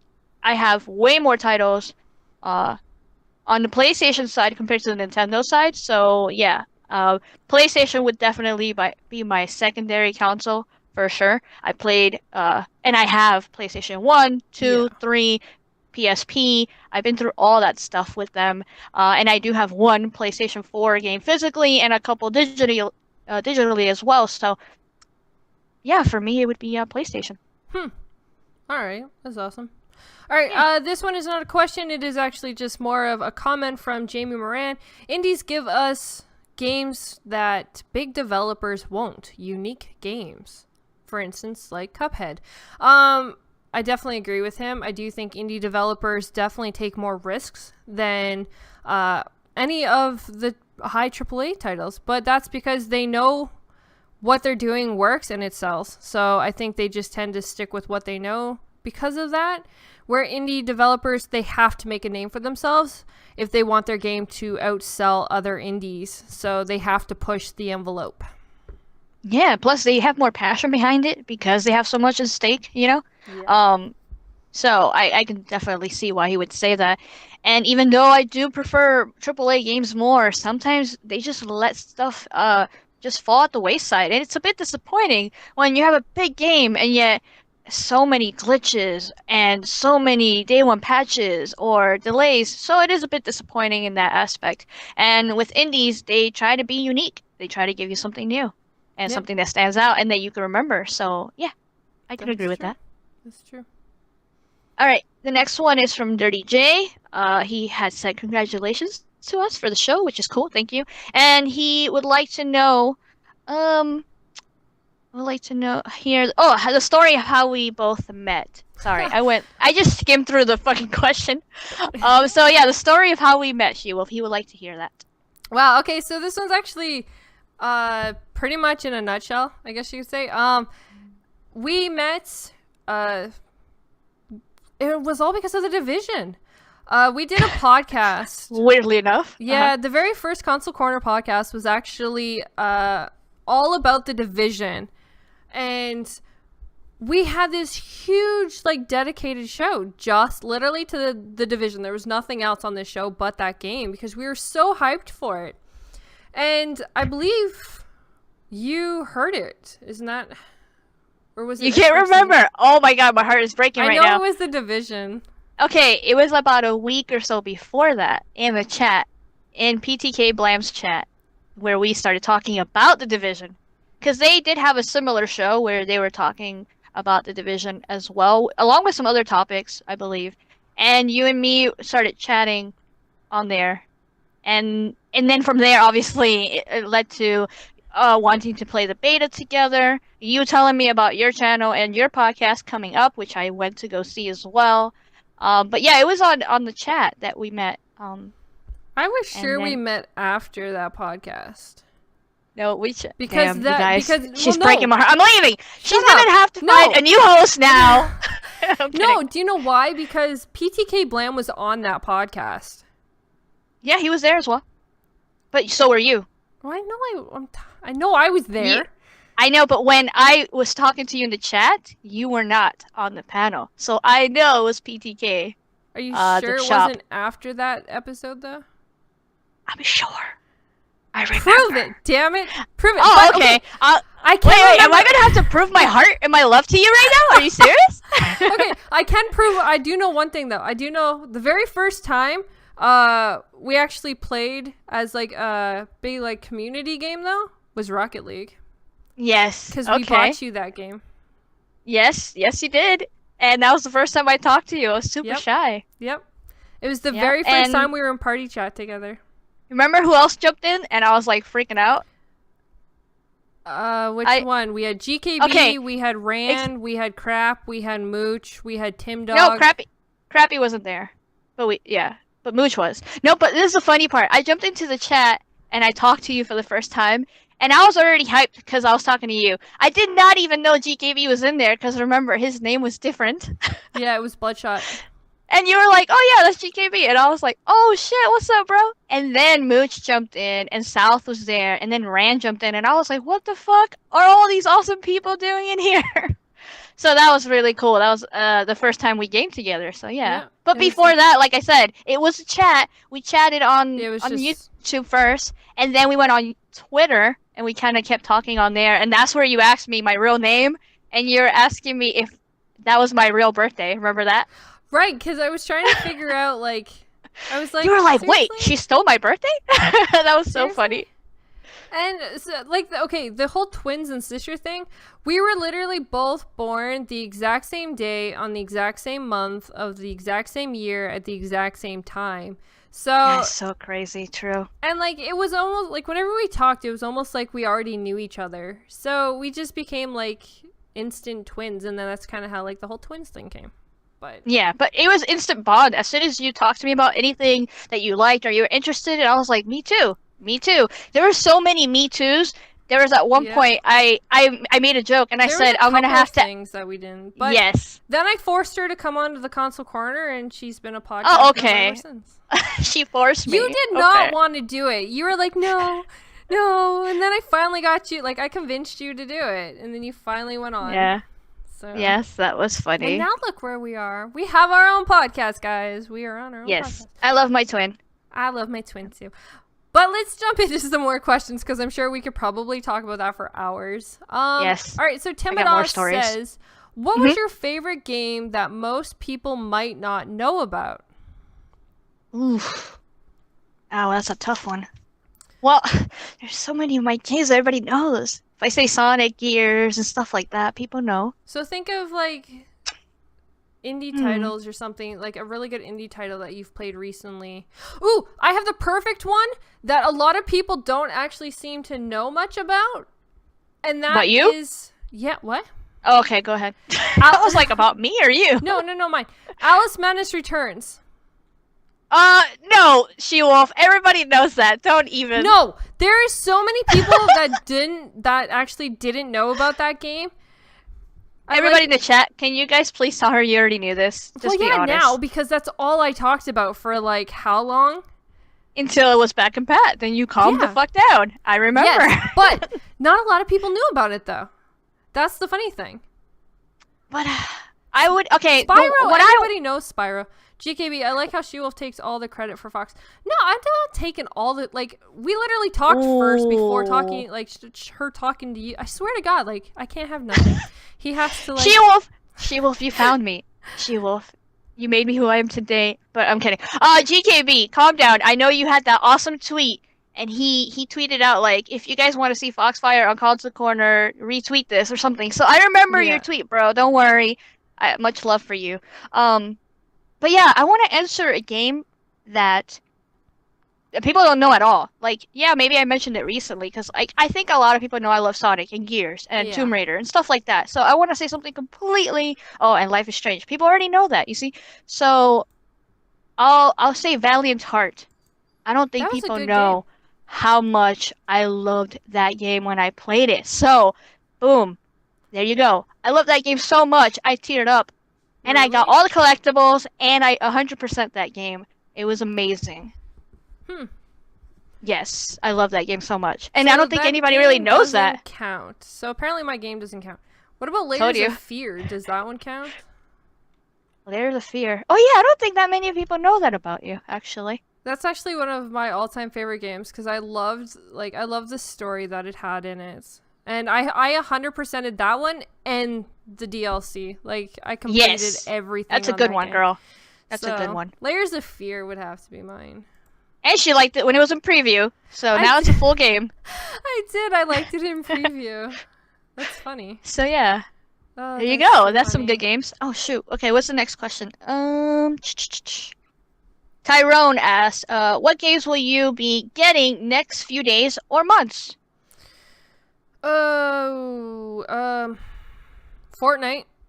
I have way more titles on the PlayStation side compared to the Nintendo side. So yeah, PlayStation would definitely be my secondary console. For sure. I played, and I have PlayStation 1, 2, 3, PSP. I've been through all that stuff with them. And I do have one PlayStation 4 game physically and a couple digitally as well. So, yeah, for me, it would be PlayStation. All right. That's awesome. All right. This one is not a question. It is actually just more of a comment from Jamie Moran. Indies give us games that big developers won't. Unique games. For instance, like Cuphead. I definitely agree with him. I do think indie developers definitely take more risks than any of the high AAA titles, but that's because they know what they're doing works and it sells. So I think they just tend to stick with what they know because of that. Where indie developers, they have to make a name for themselves if they want their game to outsell other indies. So they have to push the envelope. Yeah, plus they have more passion behind it because they have so much at stake, Yeah. So I can definitely see why he would say that. And even though I do prefer AAA games more, sometimes they just let stuff just fall at the wayside. And it's a bit disappointing when you have a big game and yet so many glitches and so many day one patches or delays. So it is a bit disappointing in that aspect. And with indies, they try to be unique. They try to give you something new and Yep. something that stands out and that you can remember. So yeah, I can agree with true. that. That's true. All right, the next one is from Dirty J. He has said congratulations to us for the show, which is cool. Thank you. And he would like to know, here. Oh, the story of how we both met. Sorry, I just skimmed through the fucking question. So yeah, the story of how we met, SheWulf. He would like to hear that. Wow. Okay, so this one's actually pretty much in a nutshell, I guess you could say. We met. It was all because of the Division. We did a podcast. Weirdly enough. Yeah, the very first Console Corner podcast was actually all about the Division. And we had this huge, like, dedicated show just literally to the Division. There was nothing else on this show but that game because we were so hyped for it. And I believe you heard it. Isn't that... Or was it... You can't remember. Oh my god, my heart is breaking right now. I know it was the Division. Okay, it was about a week or so before that in the chat, in PTK Blam's chat, where we started talking about the Division. Because they did have a similar show where they were talking about the Division as well, along with some other topics, I believe. And you and me started chatting on there. And then from there, obviously, it led to wanting to play the beta together. You telling me about your channel and your podcast coming up, which I went to go see as well. But yeah, it was on the chat that we met. I was sure we met after that podcast. No, because she's breaking my heart. I'm leaving. She's up. gonna have to find a new host now. No, do you know why? Because PTK Blam was on that podcast. Yeah, he was there as well. But so were you. Well, I know I was there. I know, but when I was talking to you in the chat, you were not on the panel. So I know it was PTK. Are you sure it wasn't after that episode, though? I'm sure. I remember. Prove it, damn it. Prove it. Oh, okay. I can't wait, am I going to have to prove my heart and my love to you right now? Are you serious? Okay, I can prove. I do know one thing, though. I do know the very first time we actually played as like a big like community game, though, was Rocket League. Yes. Because we bought you that game. Yes, you did. And that was the first time I talked to you. I was super shy. Yep. It was the very first time we were in party chat together. Remember who else jumped in? And I was like freaking out. Which one? We had GKB, we had Rand, we had Crap, we had Mooch, we had Tim Dog. No, Crappy wasn't there. But but Mooch was. No, but this is the funny part. I jumped into the chat and I talked to you for the first time. And I was already hyped because I was talking to you. I did not even know GKB was in there because remember, his name was different. Yeah, it was Bloodshot. And you were like, oh yeah, that's GKB. And I was like, oh shit, what's up, bro? And then Mooch jumped in and South was there. And then Rand jumped in. And I was like, what the fuck are all these awesome people doing in here? So that was really cool. That was the first time we gamed together. So yeah. But before that, like I said, it was a chat. We chatted on YouTube first. And then we went on Twitter. And we kind of kept talking on there. And that's where you asked me my real name. And you're asking me if that was my real birthday. Remember that? Right, because I was trying to figure out, like... I was like, you were like, seriously? wait, she stole my birthday? That was so funny. And, so, like, okay, the whole twins and sister thing, we were literally both born the exact same day, on the exact same month, of the exact same year, at the exact same time. So that's so crazy, true. And like it was almost like whenever we talked, it was almost like we already knew each other. So we just became like instant twins, and then that's kind of how like the whole twins thing came. But yeah, but it was instant bond. As soon as you talked to me about anything that you liked or you were interested in, I was like, me too. There were so many me too's. There was at one point I made a joke and I said I'm gonna have to things that we didn't. But yes. Then I forced her to come onto the console corner, and she's been a podcast. Oh, okay. Ever since. She forced me. You did not want to do it. You were like, no, and then I finally got you. Like I convinced you to do it, and then you finally went on. Yeah. So yes, that was funny. And now look where we are. We have our own podcast, guys. We are on our own podcast. I love my twin. I love my twin too. But let's jump into some more questions because I'm sure we could probably talk about that for hours. Yes. All right. So Timothy says, What was your favorite game that most people might not know about? Oof. Oh, that's a tough one. Well, there's so many of my games that everybody knows. If I say Sonic, Gears, and stuff like that, people know. So think of like indie titles or something, like a really good indie title that you've played recently. Ooh, I have the perfect one that a lot of people don't actually seem to know much about. And that About you? is... Yeah, what? Oh, okay, go ahead. I was like, about me or you? No, mine. Alice Madness Returns. No, SheWulf. Everybody knows that. Don't even. No, there are so many people that actually didn't know about that game. Everybody in the chat, can you guys please tell her you already knew this? Just be honest. Now, because that's all I talked about for like how long? Until it was back in Pat. Then you calmed the fuck down. I remember. Yes, but not a lot of people knew about it though. That's the funny thing. But I would Spyro. Everybody knows Spyro. GKB. I like how SheWulf takes all the credit for Fox. No, I'm not taking all the like. We literally talked first before talking. Like her talking to you. I swear to God, like I can't have nothing. He has to like. SheWulf, you found me. SheWulf, you made me who I am today. But I'm kidding. GKB, calm down. I know you had that awesome tweet. And he tweeted out, like, if you guys want to see Foxfire on Console Corner, retweet this or something. So I remember your tweet, bro. Don't worry. Much love for you. But yeah, I want to answer a game that people don't know at all. Like, yeah, maybe I mentioned it recently, because I think a lot of people know I love Sonic and Gears and Tomb Raider and stuff like that. So I want to say something completely... Oh, and Life is Strange. People already know that, you see? So I'll say Valiant Heart. I don't think people know how much I loved that game when I played it. So, boom. There you go. I love that game so much, I teared up. And I got all the collectibles, and I 100% that game. It was amazing. Yes, I love that game so much. And so I don't think anybody really knows that. Count. So apparently my game doesn't count. What about Layers of Fear? Does that one count? Layers of Fear. Oh yeah, I don't think that many people know that about you, actually. That's actually one of my all-time favorite games because I loved the story that it had in it. And I 100%ed that one and the DLC. Like I completed everything. That's a good one, girl. That's a good one. Layers of Fear would have to be mine. And she liked it when it was in preview. So now it's a full game. I did. I liked it in preview. That's funny. So yeah. There you go. So that's some good games. Oh shoot. Okay, what's the next question? Tyrone asked, what games will you be getting next few days or months? Fortnite,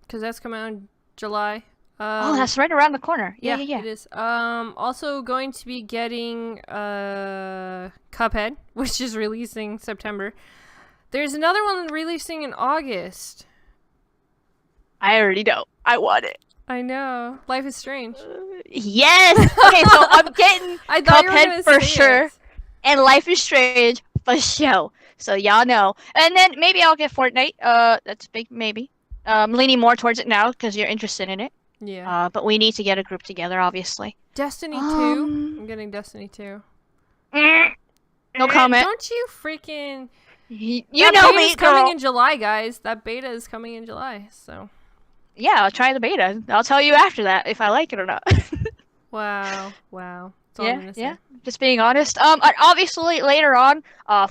because that's coming out in July. Oh, that's right around the corner. Yeah. It is. Also going to be getting Cuphead, which is releasing September. There's another one releasing in August. I already know. I want it. I know. Life is Strange. Yes! Okay, so I'm getting Cuphead for sure. And Life is Strange for sure. So y'all know. And then maybe I'll get Fortnite. That's a big maybe. I'm leaning more towards it now because you're interested in it. Yeah. But we need to get a group together, obviously. Destiny 2. I'm getting Destiny 2. No comment. Don't you freaking... You know me, girl. Coming in July, guys. That beta is coming in July, so... Yeah, I'll try the beta. I'll tell you after that if I like it or not. Wow. That's all I'm gonna say. Yeah. Just being honest. Obviously later on,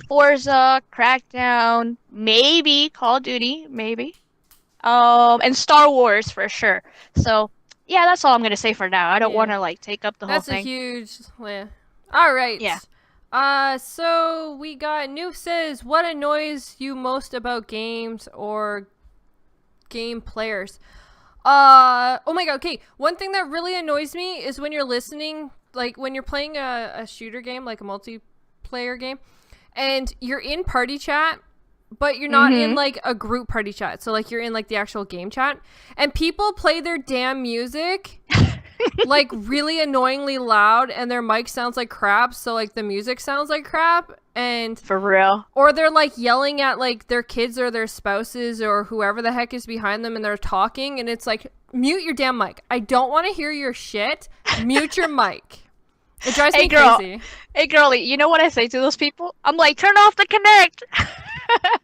Forza, Crackdown, maybe Call of Duty, maybe. And Star Wars for sure. So, yeah, that's all I'm gonna say for now. I don't want to like take up the whole thing. That's a huge. Yeah. All right. Yeah. So we got Newf says, what annoys you most about games or game players? Oh my god, okay. One thing that really annoys me is when you're listening, like when you're playing a shooter game, like a multiplayer game, and you're in party chat, but you're not in like a group party chat. So like you're in like the actual game chat, and people play their damn music like really annoyingly loud, and their mic sounds like crap, so like the music sounds like crap. And for real. Or they're like yelling at like their kids or their spouses or whoever the heck is behind them, and they're talking, and it's like, mute your damn mic. I don't want to hear your shit. Mute your mic. It drives Hey, me girl. crazy. Hey, girlie, you know what I say to those people? I'm like, turn off the Connect.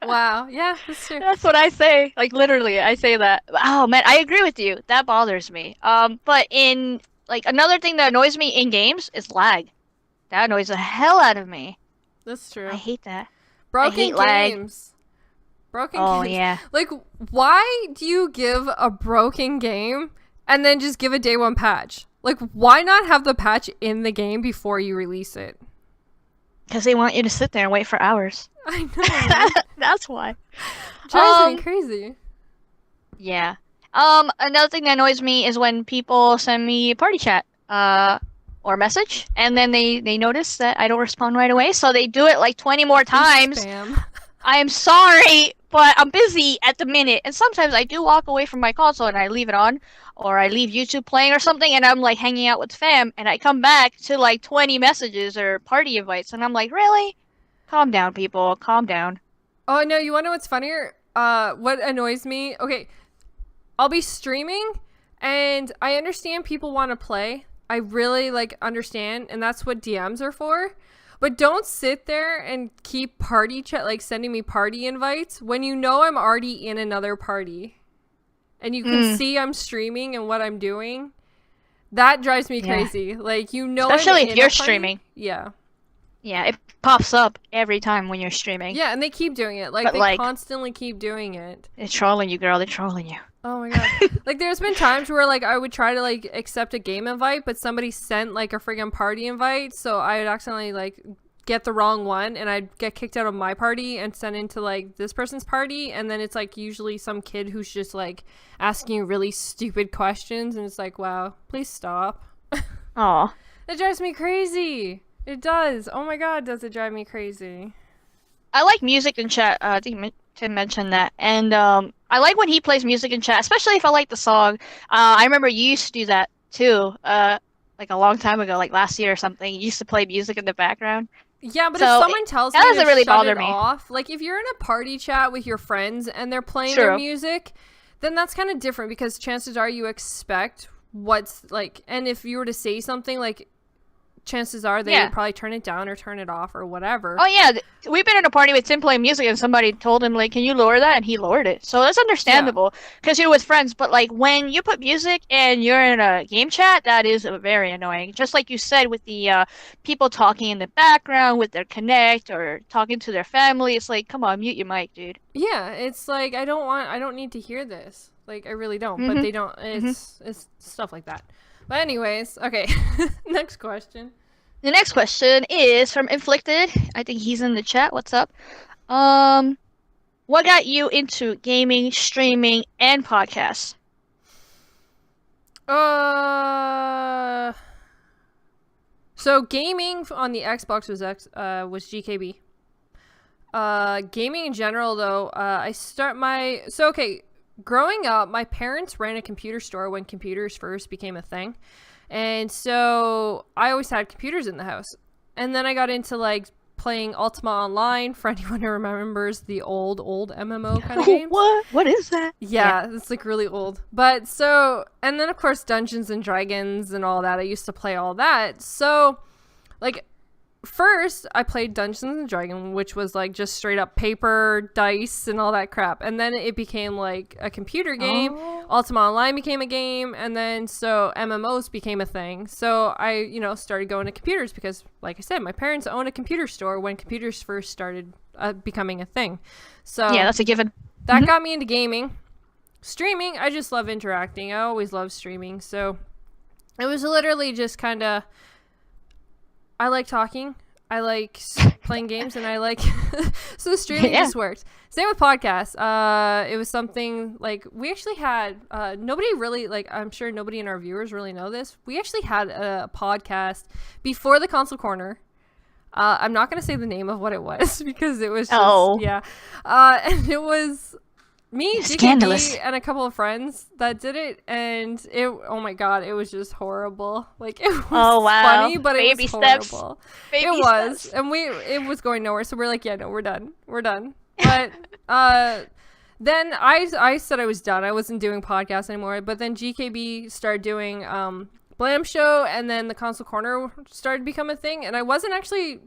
Wow. Yeah, that's true. That's what I say. Like literally, I say that. Oh man, I agree with you. That bothers me. But in like another thing that annoys me in games is lag. That annoys the hell out of me. That's true. I hate that. Broken hate lag. games. Broken Oh games. yeah. Like, why do you give a broken game and then just give a day one patch? Like, why not have the patch in the game before you release it? Because they want you to sit there and wait for hours. I know. Right? That's why. Drives me crazy. Yeah. Another thing that annoys me is when people send me a party chat, or message, and then they notice that I don't respond right away, so they do it like 20 more times. Spam. I am sorry, but I'm busy at the minute, and sometimes I do walk away from my console and I leave it on, or I leave YouTube playing or something, and I'm like hanging out with fam, and I come back to like 20 messages or party invites, and I'm like, really? Calm down, people. Calm down. Oh, no, you want to know what's funnier? What annoys me? Okay, I'll be streaming, and I understand people want to play. I really, like, understand, and that's what DMs are for. But don't sit there and keep party chat, like, sending me party invites when you know I'm already in another party. And you can see I'm streaming and what I'm doing. That drives me crazy. Like, you know, especially I'm if in you're a party. streaming. Yeah. Yeah, it pops up every time when you're streaming. Yeah, and they keep doing it. Like, But, they like, constantly keep doing it. They're trolling you, girl. They're trolling you. Oh my god. Like, there's been times where, like, I would try to, like, accept a game invite, but somebody sent, like, a friggin' party invite, so I would accidentally, like, get the wrong one, and I'd get kicked out of my party and sent into, like, this person's party, and then it's, like, usually some kid who's just, like, asking you really stupid questions, and it's like, wow, please stop. Aw. It drives me crazy. It does. Oh my god, does it drive me crazy. I like music in chat. I think Tim mentioned that. And I like when he plays music in chat, especially if I like the song. I remember you used to do that too, like a long time ago, like last year or something. You used to play music in the background. Yeah, but So, if someone tells me that doesn't to really shut bother it me. off, like if you're in a party chat with your friends and they're playing their True. music, then that's kind of different because chances are you expect what's like, and if you were to say something like, chances are they would probably turn it down or turn it off or whatever. Oh yeah, we've been in a party with Tim playing music and somebody told him like, can you lower that? And he lowered it. So that's understandable because you're with friends. But like when you put music and you're in a game chat, that is very annoying. Just like you said with the people talking in the background with their Connect or talking to their family. It's like, come on, mute your mic, dude. Yeah, it's like I don't need to hear this. Like I really don't. But they don't. It's stuff like that. But anyways, okay. Next question. The next question is from Inflicted. I think he's in the chat. What's up? What got you into gaming, streaming, and podcasts? So gaming on the Xbox was GKB. Gaming in general, though, growing up, my parents ran a computer store when computers first became a thing. And so I always had computers in the house. And then I got into like playing Ultima Online for anyone who remembers the old MMO kind of games. What is that? Yeah, it's like really old. But so, and then of course Dungeons and Dragons and all that. I used to play all that. So like first I played Dungeons and Dragons, which was like just straight up paper, dice, and all that crap. And then it became like a computer game. Ultima Online became a game, and then so MMOs became a thing. So I, started going to computers because, like I said, my parents owned a computer store when computers first started becoming a thing. So yeah, that's a given. That got me into gaming. Streaming, I just love interacting. I always love streaming. So it was literally just kind of, I like talking. I like playing games, and I like so streaming just worked. Same with podcasts. It was something like we actually had nobody really like. I'm sure nobody in our viewers really know this. We actually had a podcast before the console corner. I'm not going to say the name of what it was because it was just, and it was me, GKB, and a couple of friends that did it, and oh my god, it was just horrible. Like it was funny, but it was horrible. It was, and it was going nowhere. So we're like, yeah, no, we're done. But then I said I was done. I wasn't doing podcasts anymore. But then GKB started doing Blam Show and then the Console Corner started to become a thing, and I wasn't actually.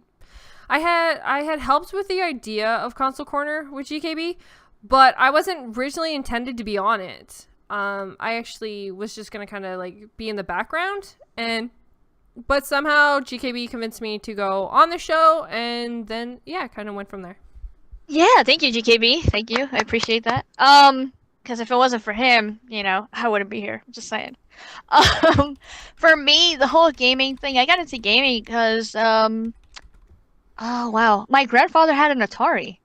I had helped with the idea of Console Corner with GKB, but I wasn't originally intended to be on it. I actually was just gonna kind of like be in the background, but somehow GKB convinced me to go on the show, and then yeah, kind of went from there. Yeah, thank you, GKB. Thank you. I appreciate that. Because if it wasn't for him, I wouldn't be here. Just saying. For me, the whole gaming thing, I got into gaming because, oh wow, my grandfather had an Atari.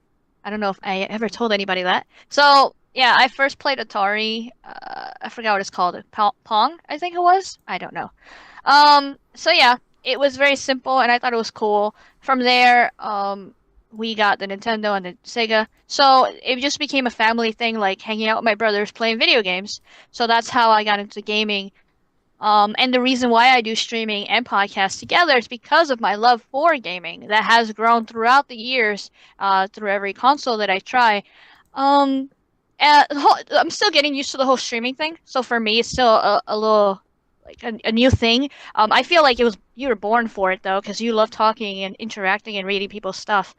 I don't know if I ever told anybody that. So yeah, I first played Atari. I forgot what it's called. Pong, I think it was. I don't know. So yeah, it was very simple, and I thought it was cool. From there, we got the Nintendo and the Sega. So it just became a family thing, like hanging out with my brothers, playing video games. So that's how I got into gaming. And the reason why I do streaming and podcasts together is because of my love for gaming that has grown throughout the years, through every console that I try. I'm still getting used to the whole streaming thing. So for me, it's still a little like a new thing. I feel like you were born for it though, because you love talking and interacting and reading people's stuff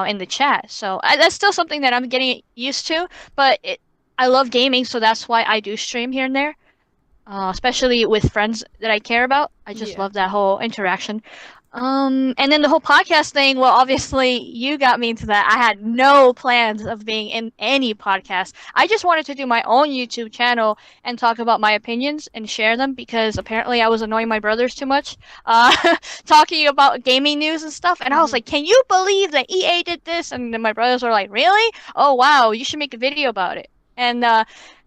in the chat. So that's still something that I'm getting used to. But I love gaming, so that's why I do stream here and there, especially with friends that I care about. I just love that whole interaction. And then the whole podcast thing, well, obviously you got me into that. I had no plans of being in any podcast. I just wanted to do my own YouTube channel and talk about my opinions and share them because apparently I was annoying my brothers too much, talking about gaming news and stuff. And I was like, can you believe that EA did this? And then my brothers were like, really? Oh, wow, you should make a video about it. And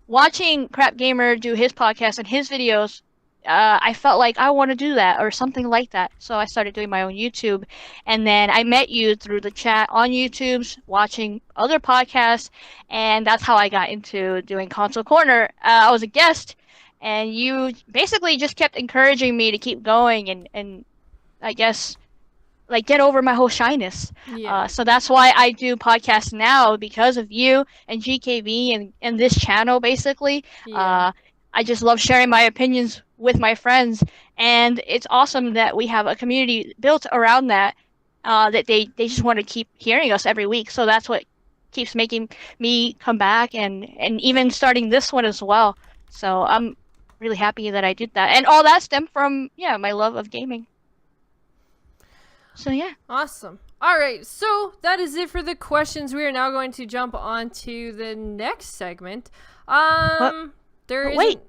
watching Crap Gamer do his podcast and his videos, I felt like I want to do that or something like that. So I started doing my own YouTube. And then I met you through the chat on YouTube, watching other podcasts. And that's how I got into doing Console Corner. I was a guest, and you basically just kept encouraging me to keep going and I guess like get over my whole shyness. Yeah. So that's why I do podcasts now, because of you and GKB and this channel basically. Yeah. I just love sharing my opinions with my friends, and it's awesome that we have a community built around that, that they just want to keep hearing us every week. So that's what keeps making me come back and even starting this one as well. So I'm really happy that I did that. And all that stemmed from, my love of gaming. So yeah. Awesome. All right, so that is it for the questions. We are now going to jump on to the next segment. Wait.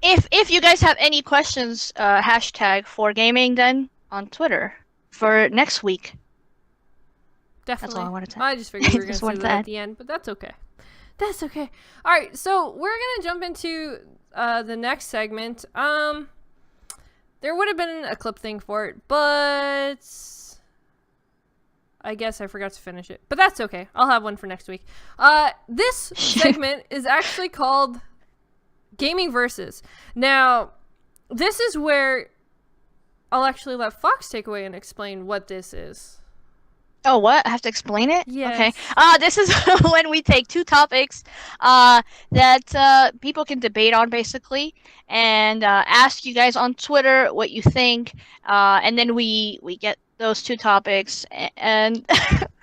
If you guys have any questions, hashtag for GamingDen on Twitter for next week. Definitely. That's all I wanted to. I just figured we were going to say that at the end, but that's okay. That's okay. All right, so we're going to jump into the next segment. There would have been a clip thing for it, but I guess I forgot to finish it. But that's okay. I'll have one for next week. This segment is actually called Gaming Versus. Now, this is where I'll actually let Fox take away and explain what this is. Oh, what? I have to explain it? Yes. Okay. This is when we take two topics that people can debate on, basically, and ask you guys on Twitter what you think, and then we get those two topics, and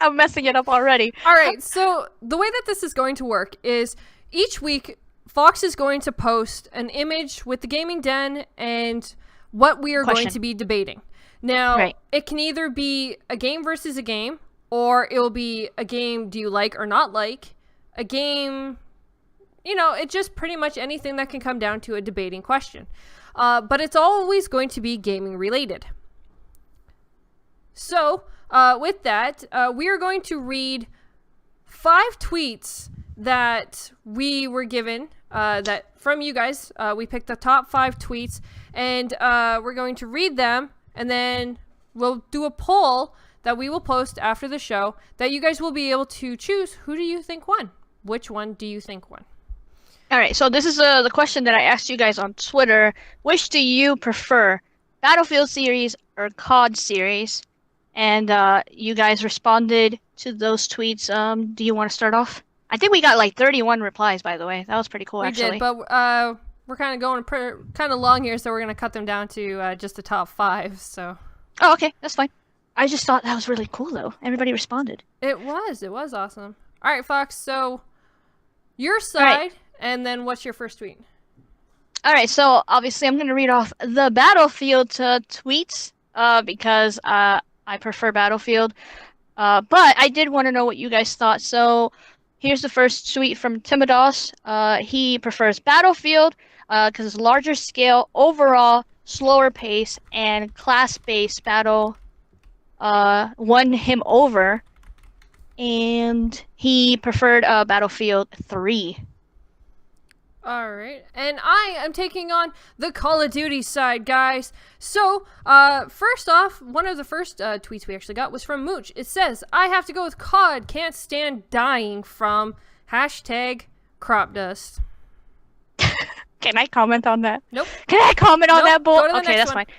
I'm messing it up already. All right, so the way that this is going to work is each week Fox is going to post an image with the Gaming Den and what we are going to be debating. Now, It can either be a game versus a game, or it will be a game do you like or not like, a game, it's just pretty much anything that can come down to a debating question. But it's always going to be gaming related. So, with that, we are going to read 5 tweets that we were given that from you guys. We picked the top 5 tweets, and we're going to read them, and then we'll do a poll that we will post after the show that you guys will be able to choose. Who do you think won? Which one do you think won? All right, so this is the question that I asked you guys on Twitter. Which do you prefer, Battlefield series or COD series? And you guys responded to those tweets. Do you want to start off? I think we got like 31 replies, by the way. That was pretty cool, actually. We did, but we're kind of going kind of long here, so we're gonna cut them down to just the top 5. So. Oh, okay, that's fine. I just thought that was really cool, though. Everybody responded. It was awesome. All right, Fox. So, your side, right. And then what's your first tweet? All right, so obviously I'm going to read off the Battlefield tweets because I prefer Battlefield. But I did want to know what you guys thought. So here's the first tweet from Timodos. He prefers Battlefield because it's larger scale, overall, slower pace, and class-based battle won him over. And he preferred Battlefield 3. All right, and I am taking on the Call of Duty side, guys. So, first off, one of the first tweets we actually got was from Mooch. It says, I have to go with COD, can't stand dying from #crop dust. Can I comment on that? Nope. Can I comment on that, bull? Go to the Okay, next that's one. fine.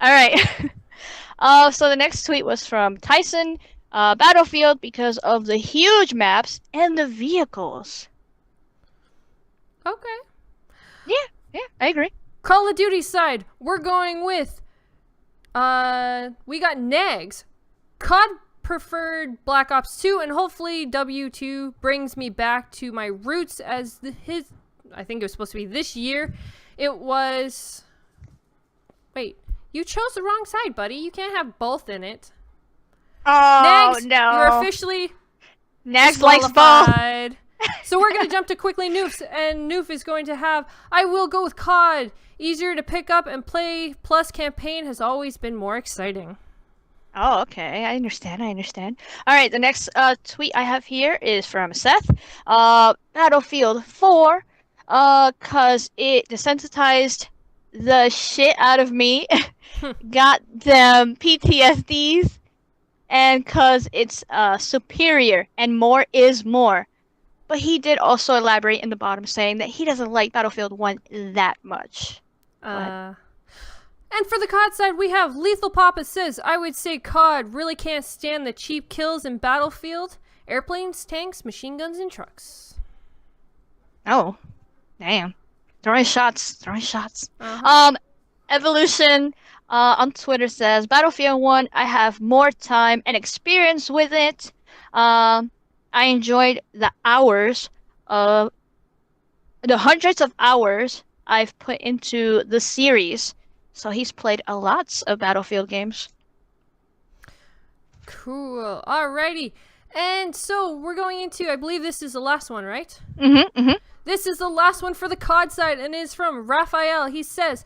All right. So the next tweet was from Tyson, Battlefield because of the huge maps and the vehicles. Okay. Yeah, I agree. Call of Duty side, we're going with, we got Nags. COD preferred Black Ops 2, and hopefully W2 brings me back to my roots as I think it was supposed to be this year. It was, wait, you chose the wrong side, buddy. You can't have both in it. Oh, Nags, no. you're officially Nags likes both. disqualified. So we're going to jump to quickly Newf's, and Newf is going to have, I will go with COD. Easier to pick up and play, plus campaign has always been more exciting. Oh, okay. I understand. All right, the next tweet I have here is from Seth. Battlefield 4, cause it desensitized the shit out of me. Got them PTSDs, and cause it's superior and more is more. But he did also elaborate in the bottom saying that he doesn't like Battlefield 1 that much. And for the COD side, we have Lethal Papa says, I would say COD really can't stand the cheap kills in Battlefield. Airplanes, tanks, machine guns, and trucks. Oh, damn. Throwing shots. Evolution on Twitter says, Battlefield 1, I have more time and experience with it. I enjoyed the hundreds of hours I've put into the series. So he's played a lot of Battlefield games. Cool. Alrighty. And so we're going into, I believe this is the last one, right? Mm-hmm. This is the last one for the COD side, and it is from Raphael. He says,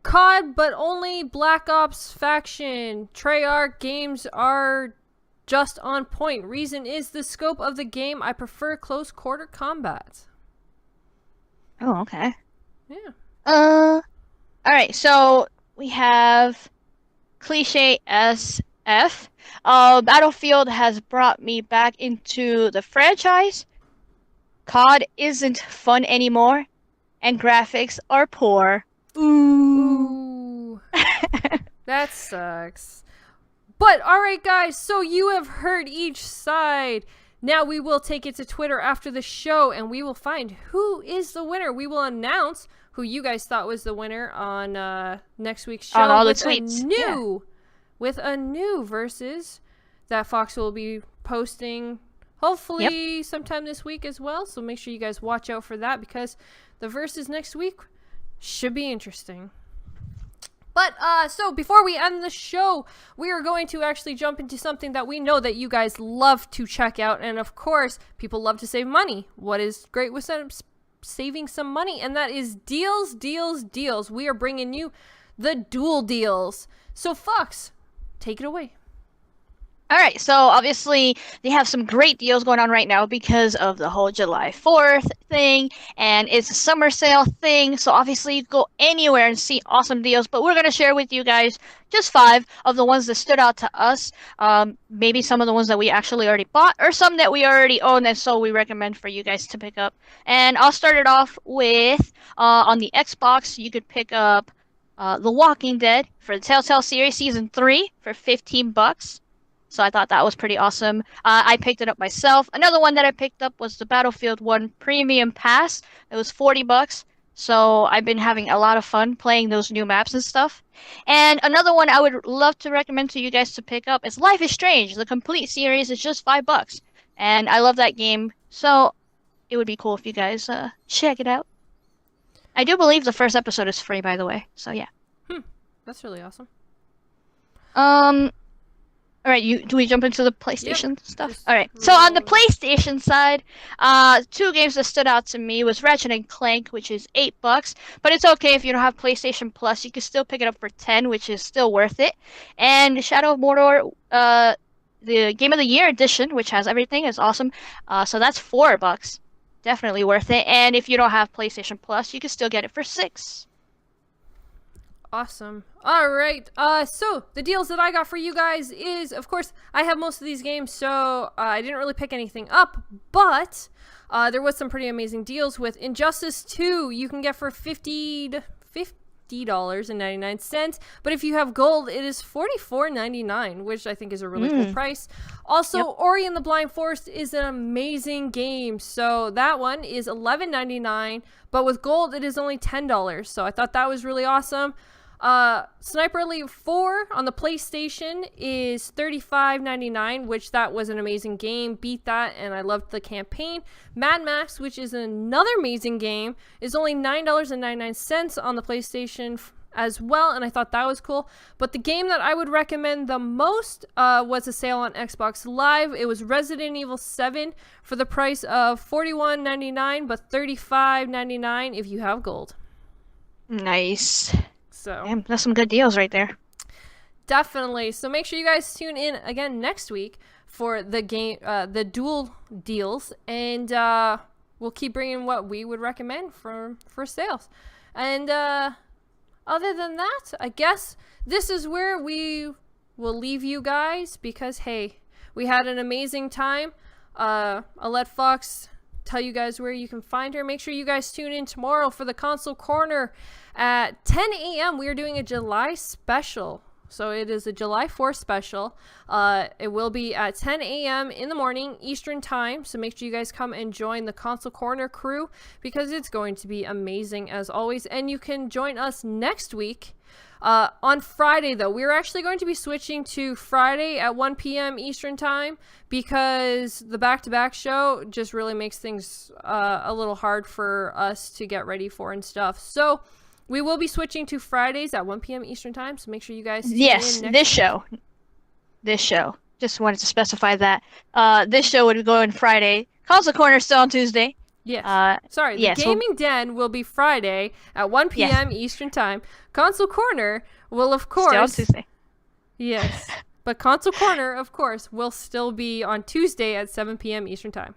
COD, but only Black Ops faction. Treyarch games are just on point. Reason is the scope of the game. I prefer close quarter combat. Oh, okay. Yeah. Alright, so we have Cliche SF. Battlefield has brought me back into the franchise. COD isn't fun anymore, and graphics are poor. Ooh. That sucks. But, alright guys, so you have heard each side. Now we will take it to Twitter after the show, and we will find who is the winner. We will announce who you guys thought was the winner on next week's show. On all the tweets. With a new versus that Fox will be posting hopefully sometime this week as well. So make sure you guys watch out for that, because the versus next week should be interesting. But, so before we end the show, we are going to actually jump into something that we know that you guys love to check out. And of course, people love to save money. What is great with saving some money? And that is deals, deals, deals. We are bringing you the dual deals. So Fox, take it away. All right, so obviously they have some great deals going on right now because of the whole July 4th thing, and it's a summer sale thing, so obviously you can go anywhere and see awesome deals, but we're going to share with you guys just 5 of the ones that stood out to us, maybe some of the ones that we actually already bought, or some that we already own, and so we recommend for you guys to pick up. And I'll start it off with, on the Xbox, you could pick up The Walking Dead for the Telltale series Season 3 for $15. So I thought that was pretty awesome. I picked it up myself. Another one that I picked up was the Battlefield 1 Premium Pass. It was $40. So I've been having a lot of fun playing those new maps and stuff. And another one I would love to recommend to you guys to pick up is Life is Strange. The complete series is just $5. And I love that game. So it would be cool if you guys check it out. I do believe the first episode is free, by the way. So yeah. That's really awesome. All right, do we jump into the PlayStation stuff? Just All right. So on the roll. PlayStation side, two games that stood out to me was Ratchet and Clank, which is $8, but it's okay if you don't have PlayStation Plus. You can still pick it up for 10, which is still worth it. And Shadow of Mordor, the Game of the Year edition, which has everything, is awesome. So that's $4. Definitely worth it. And if you don't have PlayStation Plus, you can still get it for 6. Awesome. All right. So the deals that I got for you guys is, of course, I have most of these games, so I didn't really pick anything up, but there was some pretty amazing deals with Injustice 2. You can get for $50.99, but if you have gold, it is $44.99, which I think is a really cool price. Also, Ori and the Blind Forest is an amazing game, so that one is $11.99, but with gold, it is only $10. So I thought that was really awesome. Sniper Elite 4 on the PlayStation is $35.99, which that was an amazing game. Beat that, and I loved the campaign. Mad Max, which is another amazing game, is only $9.99 on the PlayStation as well, and I thought that was cool. But the game that I would recommend the most was a sale on Xbox Live. It was Resident Evil 7 for the price of $41.99, but $35.99 if you have gold. Nice. So Damn, that's some good deals right there. definitely. So make sure you guys tune in again next week for the game, the dual deals, and we'll keep bringing what we would recommend for sales. And other than that, I guess this is where we will leave you guys because hey, we had an amazing time. I'll let Fox tell you guys where you can find her. Make sure you guys tune in tomorrow for the Console Corner at 10 a.m. We are doing a July special. So it is a July 4th special. It will be at 10 a.m. in the morning Eastern time. So make sure you guys come and join the Console Corner crew because it's going to be amazing as always. And you can join us next week. On Friday, though, we're actually going to be switching to Friday at 1 p.m. Eastern Time because the back-to-back show just really makes things a little hard for us to get ready for and stuff. So we will be switching to Fridays at 1 p.m. Eastern Time, so make sure you guys tune in next week. This show. Just wanted to specify that. This show would go on Friday. Console Corner is still on Tuesday. Yes. Sorry, the yes, Gaming Den will be Friday at 1 p.m. Eastern Time. Console Corner will, of course... Still on Tuesday. Yes. But Console Corner, of course, will still be on Tuesday at 7 p.m. Eastern Time.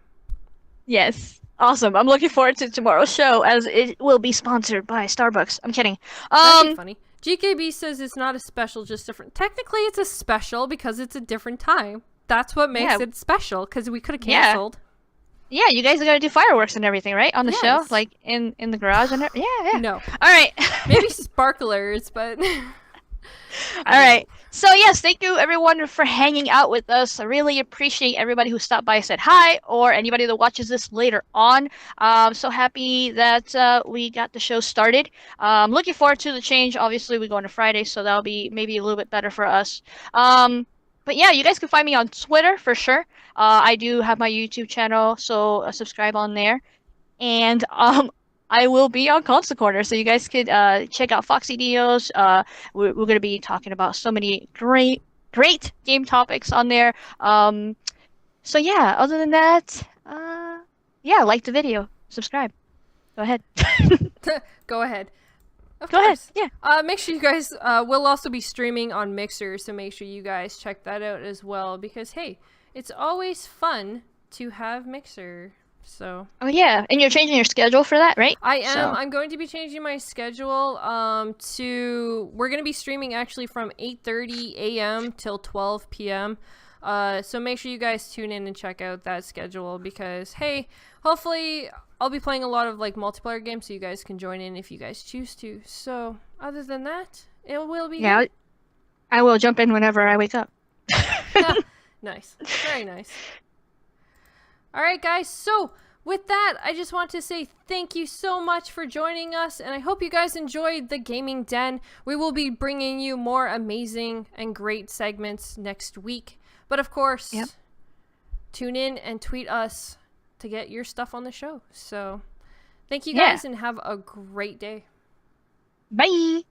Yes. Awesome. I'm looking forward to tomorrow's show as it will be sponsored by Starbucks. I'm kidding. That'd be funny. GKB says it's not a special, just different. Technically, it's a special because it's a different time. That's what makes it special because we could have canceled. Yeah, you guys are gonna do fireworks and everything, right? On the show, Yes. like in the garage and yeah. No. All right. Maybe sparklers, but... All right. So yes, thank you everyone for hanging out with us. I really appreciate everybody who stopped by and said hi, or anybody that watches this later on. I'm so happy that we got the show started. Looking forward to the change. Obviously, we go on a Friday, so that'll be maybe a little bit better for us. But yeah, you guys can find me on Twitter for sure. I do have my YouTube channel, so subscribe on there. And I will be on Console Corner, so you guys could check out Foxy Dios. We're going to be talking about so many great game topics on there. So yeah, other than that, yeah, like the video, subscribe. Go ahead. Go ahead. Go ahead. Yeah. Make sure you guys will also be streaming on Mixer, so make sure you guys check that out as well because hey, it's always fun to have Mixer. So. Oh yeah, and you're changing your schedule for that, right? I am. So. I'm going to be changing my schedule we're going to be streaming actually from 8:30 a.m. till 12 p.m. So make sure you guys tune in and check out that schedule because hey, hopefully I'll be playing a lot of like multiplayer games so you guys can join in if you guys choose to. So other than that, it will be good. I will jump in whenever I wake up. Nice. Very nice. All right, guys. So with that, I just want to say thank you so much for joining us, and I hope you guys enjoyed the Gaming Den. We will be bringing you more amazing and great segments next week. But of course, tune in and tweet us to get your stuff on the show. So thank you guys and have a great day. Bye.